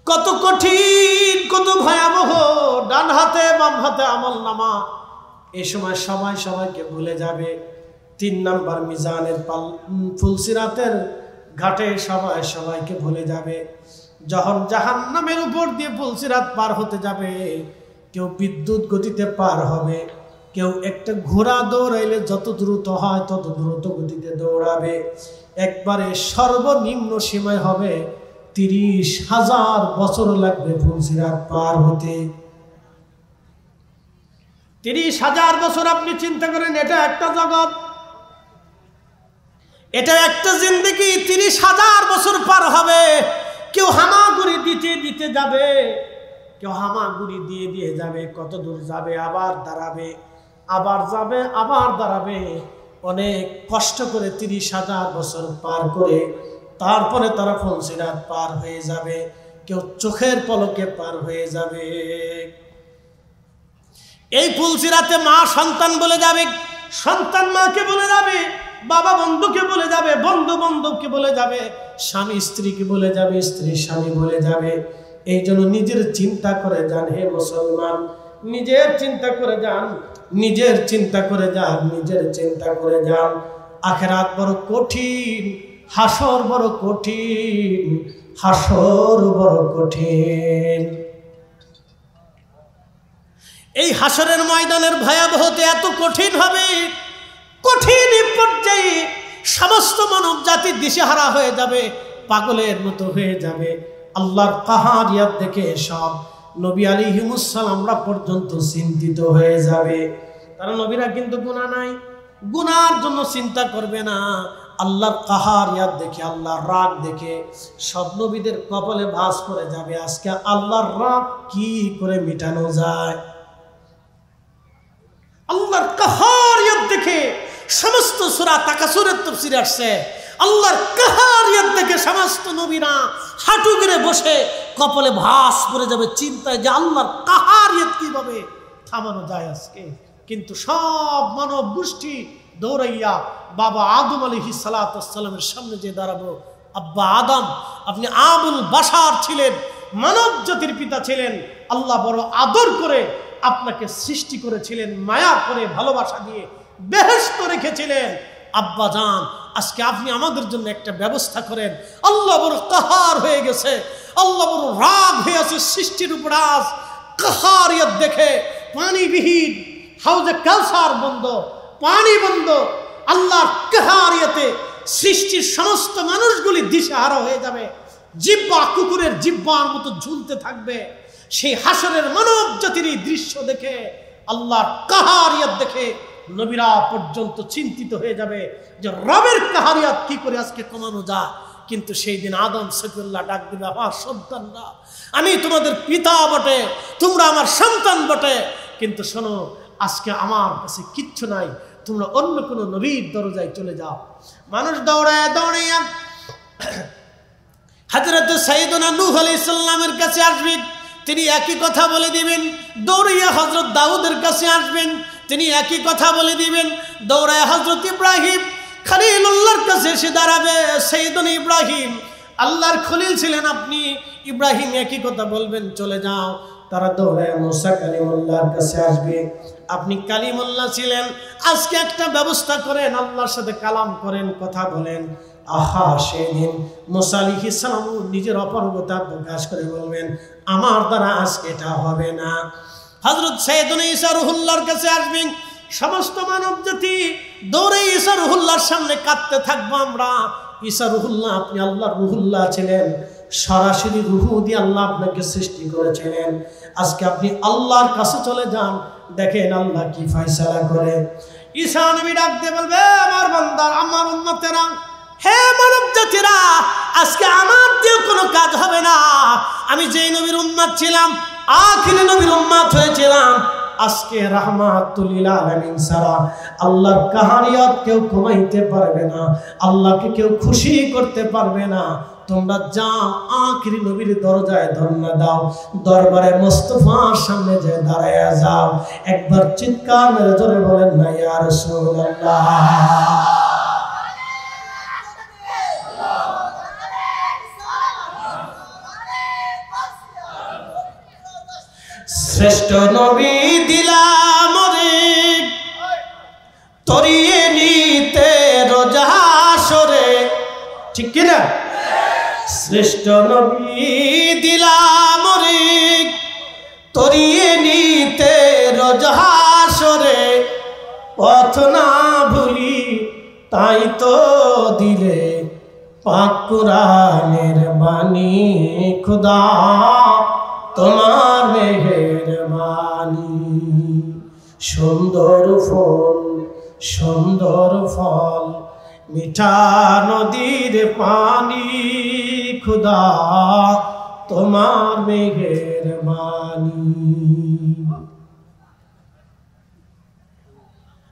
কত কঠিন, কত ভয়াবহ। ডান হাতে বাম হাতে আমলনামা, এ সময় সবাই সবাইকে ভুলে যাবে। তিন নাম্বার, মিজানের ফুলসিরাতের ঘাটে সবাই সবাইকে ভুলে যাবে। যখন জাহান্নামের উপর দিয়ে ফুলসিরাত পার হতে যাবে, কেউ বিদ্যুৎ গতিতে পার হবে, কেউ একটা ঘোড়া দৌড়াইলে যত দ্রুত হয় তত দ্রুত গতিতে দৌড়াবে। একবারে সর্বনিম্ন সীমায় হবে 30,000 বছর লাগবে ফুলসিরাত পার হতে। 30,000 বছর আপনি চিন্তা করেন, এটা একটা জগৎ, এটা একটা জিন্দেগি। 30,000 বছর পার হবে। কেউ হামাগুড়ি দিতে দিতে যাবে, কেউ হামাগুড়ি দিয়ে দিয়ে যাবে, কত দূর যাবে, আবার দাঁড়াবে, আবার যাবে, আবার দাঁড়াবে। অনেক কষ্ট করে 30,000 বছর পার করে তারপরে তারা ফুলসিরাত পার হয়ে যাবে। কেউ চোখের পলকে পার হয়ে যাবে। এই ফুলসিরাতে মা সন্তান বলে যাবে, সন্তান মাকে বলে যাবে, বাবা বন্ধুকে বলে যাবে, বন্ধু বন্ধুকে বলে যাবে, স্বামী স্ত্রীকে বলে যাবে, স্ত্রী স্বামী বলে যাবে। এই জন্য নিজের চিন্তা করে যান হে মুসলমান, নিজের চিন্তা করে যান, নিজের চিন্তা করে যান, নিজের চিন্তা করে যান। আখিরাত বড় কঠিন, হাসর বড় কঠিন, হাসর বড় কঠিন। এই হাসরের ময়দানের ভয়াবহতা এত কঠিন হবে, কঠিন পর্যায়ে সমস্ত মানব জাতি দিশেহারা হয়ে যাবে, পাগলের মতো হয়ে যাবে। আল্লাহর কাহারিয়াত দেখে সব নবী আলাইহিমুস সালামরা পর্যন্ত চিন্তিত হয়ে যাবে। তারা নবীরা কিন্তু গুনাহ নাই, গুনার জন্য চিন্তা করবে না। আল্লাহর কাহারিয়াত দেখে, আল্লাহর রাগ দেখে সব নবীদের কপালে ভাঁজ পড়ে যাবে। আজকে আল্লাহর রাগ কি করে মিটানো যায়। আল্লাহর কাহারিয়াত দেখে সমস্ত সূরা তাকাসুরের তাফসীরে আসছে, আল্লাহর কাহারিয়াত দেখে সমস্ত নবীরা হাঁটু গেড়ে বসে কপালে ভাঁজ পড়ে যাবে চিন্তায় যে আল্লাহর কাহারিয়াত কিভাবে থামানো যায় আজকে। কিন্তু সব মানব গোষ্ঠী দৌড়াইয়া বাবা আদম আলাইহিস সালাতু ওয়াস সালামের সামনে যে দাঁড়াবো, আব্বা আদম আপনি আবুল বাশার ছিলেন, মানব জাতির পিতা ছিলেন, আল্লাহ বড় আদর করে আপনাকে সৃষ্টি করেছিলেন, মায়া করে ভালোবাসা দিয়ে বেহেশতে রেখেছিলেন। আব্বা জান আজকে আপনি আমাদের জন্য একটা ব্যবস্থা করেন। আল্লাহ বড় কাহার হয়ে গেছে, আল্লাহ বড় রাগ হয়ে আছে সৃষ্টির উপর। আজ কাহারিয়ত দেখে পানিবিহীন হাউজে কাউসার বন্ধ, পানি বন্ধ। আল্লাহর কাহারিয়তে সৃষ্টির সমস্ত মানুষগুলি দিশেহারা হয়ে যাবে, জিহ্বা কুকুরের জিহ্বার মতো ঝুলতে থাকবে। সেই হাসরের মানব জাতির এই দৃশ্য দেখে, আল্লাহর কাহারিয়ত দেখে নবীরা পর্যন্ত চিন্তিত হয়ে যাবে যে রবের কাহারিয়ত কি করে আজকে কমানো যায়। কিন্তু সেই দিন আদম সফিউল্লাহ ডাক দিবে, আমার সন্তানরা, আমি তোমাদের পিতা বটে, তোমরা আমার সন্তান বটে, কিন্তু শোনো আজকে আমার কাছে কিচ্ছু নাই, তোমরা অন্য কোনো নবীর দরজায় চলে যাও। মানুষ দৌড়ায় দৌড়াইয়া হযরত সাইয়েদনা নূহ আলাইহিস সালামের কাছে আসবেন, তিনি একই কথা বলে দিবেন। দৌড়াইয়া হযরত দাউদের কাছে আসবেন, তিনি একই কথা বলে দিবেন। দৌড়ায় হযরত ইব্রাহিম খলিলুল্লাহর কাছে এসে দাঁড়াবে, সাইয়েদনা ইব্রাহিম আল্লাহর খলিল ছিলেন আপনি, ইব্রাহিম একই কথা বলবেন চলে যাও। তারা দৌড়ে মুসা কালিমুল্লাহর কাছে আসবে। আপনি কালিমুল্লাহ ছিলেন, আজকে একটা ব্যবস্থা করেন, আল্লাহর সাথে কালাম করেন, কথা বলেন। আহা, সেদিন মুসা আলাইহিস সালাম নিজের অপারগতা প্রকাশ করে বলবেন, আমার দ্বারা আজকে এটা হবে না। হযরত সাইয়েদুনা ঈসা রুহুল্লাহর কাছে আসবেন, সমস্ত মানব জাতি দৌড়ে ঈসা রুহুল্লাহর সামনে কাঁদতে থাকবো আমরা। ঈসা রুহুল্লাহ, আপনি আল্লাহর রুহুল্লাহ ছিলেন, সরাসরি রুহু দিয়ে আল্লাহ আপনাকে সৃষ্টি করেছিলেন। আজকে আপনি আল্লাহর কাছে চলে যান, দেখেন আল্লাহ কি ফয়সালা করে। ঈসা নবী ডাক দিয়ে বলবে, আমার বান্দা, আমার উম্মতেরা, হে মানব জাতিরা, আজকে আমার দিয়ে কোনো কাজ হবে না। আমি যেই নবীর উম্মত ছিলাম, আখিরি নবীর উম্মত হয়েছিলাম, আজকে রাহমাতুল লিল আলামিন ছাড়া আল্লাহর কাহারিয়ত কেউ কমাইতে পারবে না, আল্লাহকে কেউ খুশি করতে পারবে না। তোমরা যাও, আখিরি নবীর দরজায় ধন্না দাও, দরবারে মুস্তাফার সামনে যে দাঁড়ায় যাও। একবার চিৎকার মেরে জোরে বলেন না, ইয়া রাসূলুল্লাহ। শ্রেষ্ঠ নবী দিলাম রে তরিয়ে নিতে রোজ হাসরে, ঠিক কিনা? শ্রেষ্ঠ নবী দিলাম রে তরিয়ে নিতে রোজ হাসরে, পথ না ভুলি তাই তো দিলে পাক কুরআনের বাণী, খুদা তোমার মেহেরবানি। সুন্দর ফুল সুন্দর ফল, মিঠা নদীর পানি, খুদা তোমার মেহেরবানি।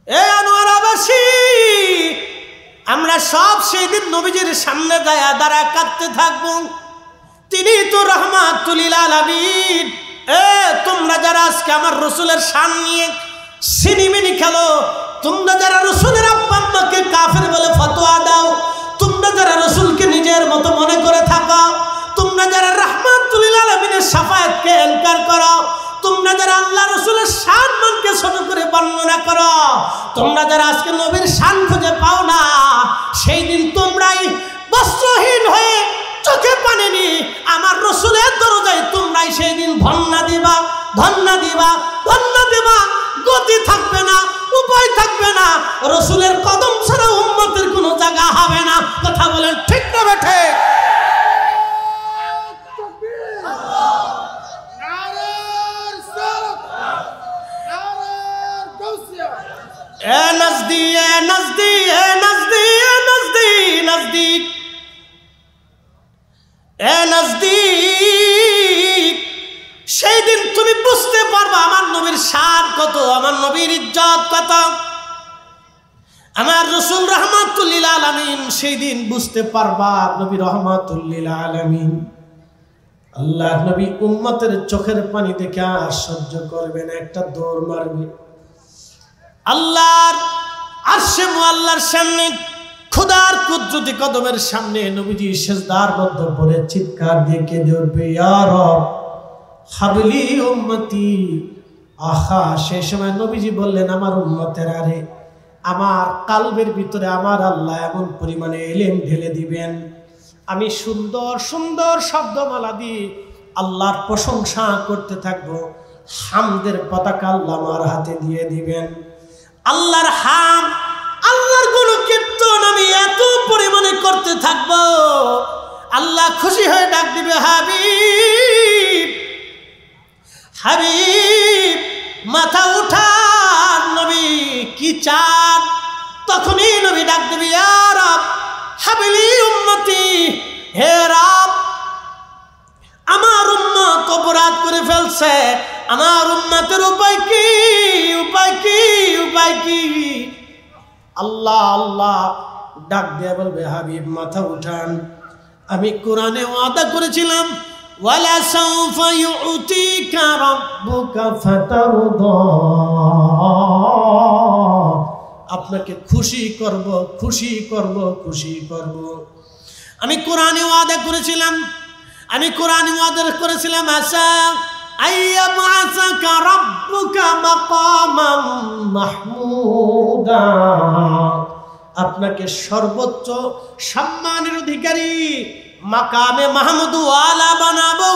এ আনোয়ারাবাসী, আমরা সব সেই দিন নবীজির সামনে দাঁড়া কাঁদতে থাকবো। তিনি তো রাহমাতুল লিল আলামিন। তোমরা যারা আজকে আমার রসুলের শান নিয়ে সিনিমিনি খেলো, তোমরা যারা রসুলের আব্বা আম্মাকে কাফের বলে ফতোয়া দাও, তোমরা যারা রসুলকে নিজের মতো মনে করে থাকো, তোমরা যারা রাহমাতুল লিল আলামিনের শাফায়াতকে ইনকার করো, তোমরা যারা আল্লাহ রসুলের শান মানকে ছোট করে বর্ণনা করো, তোমরা যারা আজকে নবীর শান খুঁজে পাও না, সেই দিন তোমরাই বস্ত্রহীন হয়ে চোখে পানি নি আমার রসুলের দরজায় তোমরাই সেই দিন ধন্না দিবা, ধন্না দিবা, ধন্না দিবা। গতি থাকবে না, উপায় থাকবে না, রসুলের কদম ছাড়া উম্মতের কোনো জায়গা হবে না। কথা বলেন ঠিক না বেঠে? এ নজদি, এ নজদি, এ নজদি, এ নজদি, নজদিক, এ নজদিক। সেই দিন তুমি বুঝতে পারবা আমার নবীর শান কত, আমার নবীর ইজ্জত কত। আমার রাসূল রাহমাতুল লিল আলামিন, সেই দিন বুঝতে পারবা নবী রাহমাতুল লিল আলামিন। আল্লাহ নবী উম্মতের চোখের পানি দেখে আর সহ্য করবে না, একটা দৌড় মারবে আল্লাহর আরশে মুআল্লার সামনে, খুদার কুদরতি কদমের সামনে। নবীজি সিজদার মধ্যে পড়ে চিৎকার দিয়ে কেঁদে উঠবে, ইয়া রব হাবলি উম্মতি। আহা, সেই সময় নবীজি বললেন, আমার উম্মতেরা রে, আমার কালবের ভিতরে আমার আল্লাহ এমন পরিমাণে ইলম ঢেলে দিবেন, আমি সুন্দর সুন্দর শব্দমালা দিয়ে আল্লাহর প্রশংসা করতে থাকবো। হামদের পতাকা আল্লাহ আমার হাতে দিয়ে দিবেন। আল্লাহর হাম, আল্লাহর গুণকীর্তন আমি এত পরিমাণে করতে থাকবো, আল্লাহ খুশি হয়ে ডাক দিবে, হাবিব, হাবিব মাথা উঠান, নবী কি চান? তখনই নবী ডাক দিবে, ইয়া রব হাবলি উম্মতি, হে রব আমার উম্মত অপরাধ করে ফেলছে, আমার উম্মতের উপায় কি, উপায় কি, উপায় কি? আল্লাহ আল্লাহ ডাক দিয়ে বলবে, হাবিব মাথা উঠান, আমি কোরআনে ওয়াদা করেছিলাম, ওয়ালা সাউফা ইউতিকা রাব্বুকা ফাতারদা, আপনাকে খুশি করব, খুশি করব, খুশি করব। আমি কোরআনে ওয়াদা করেছিলাম, আশা আইয়াবআসাকা রাব্বুকা মাকামান মাহমুদা, আপনাকে সর্বোচ্চ সম্মানের অধিকারী মাকামে মাহমুদ ওয়ালা বানাবো।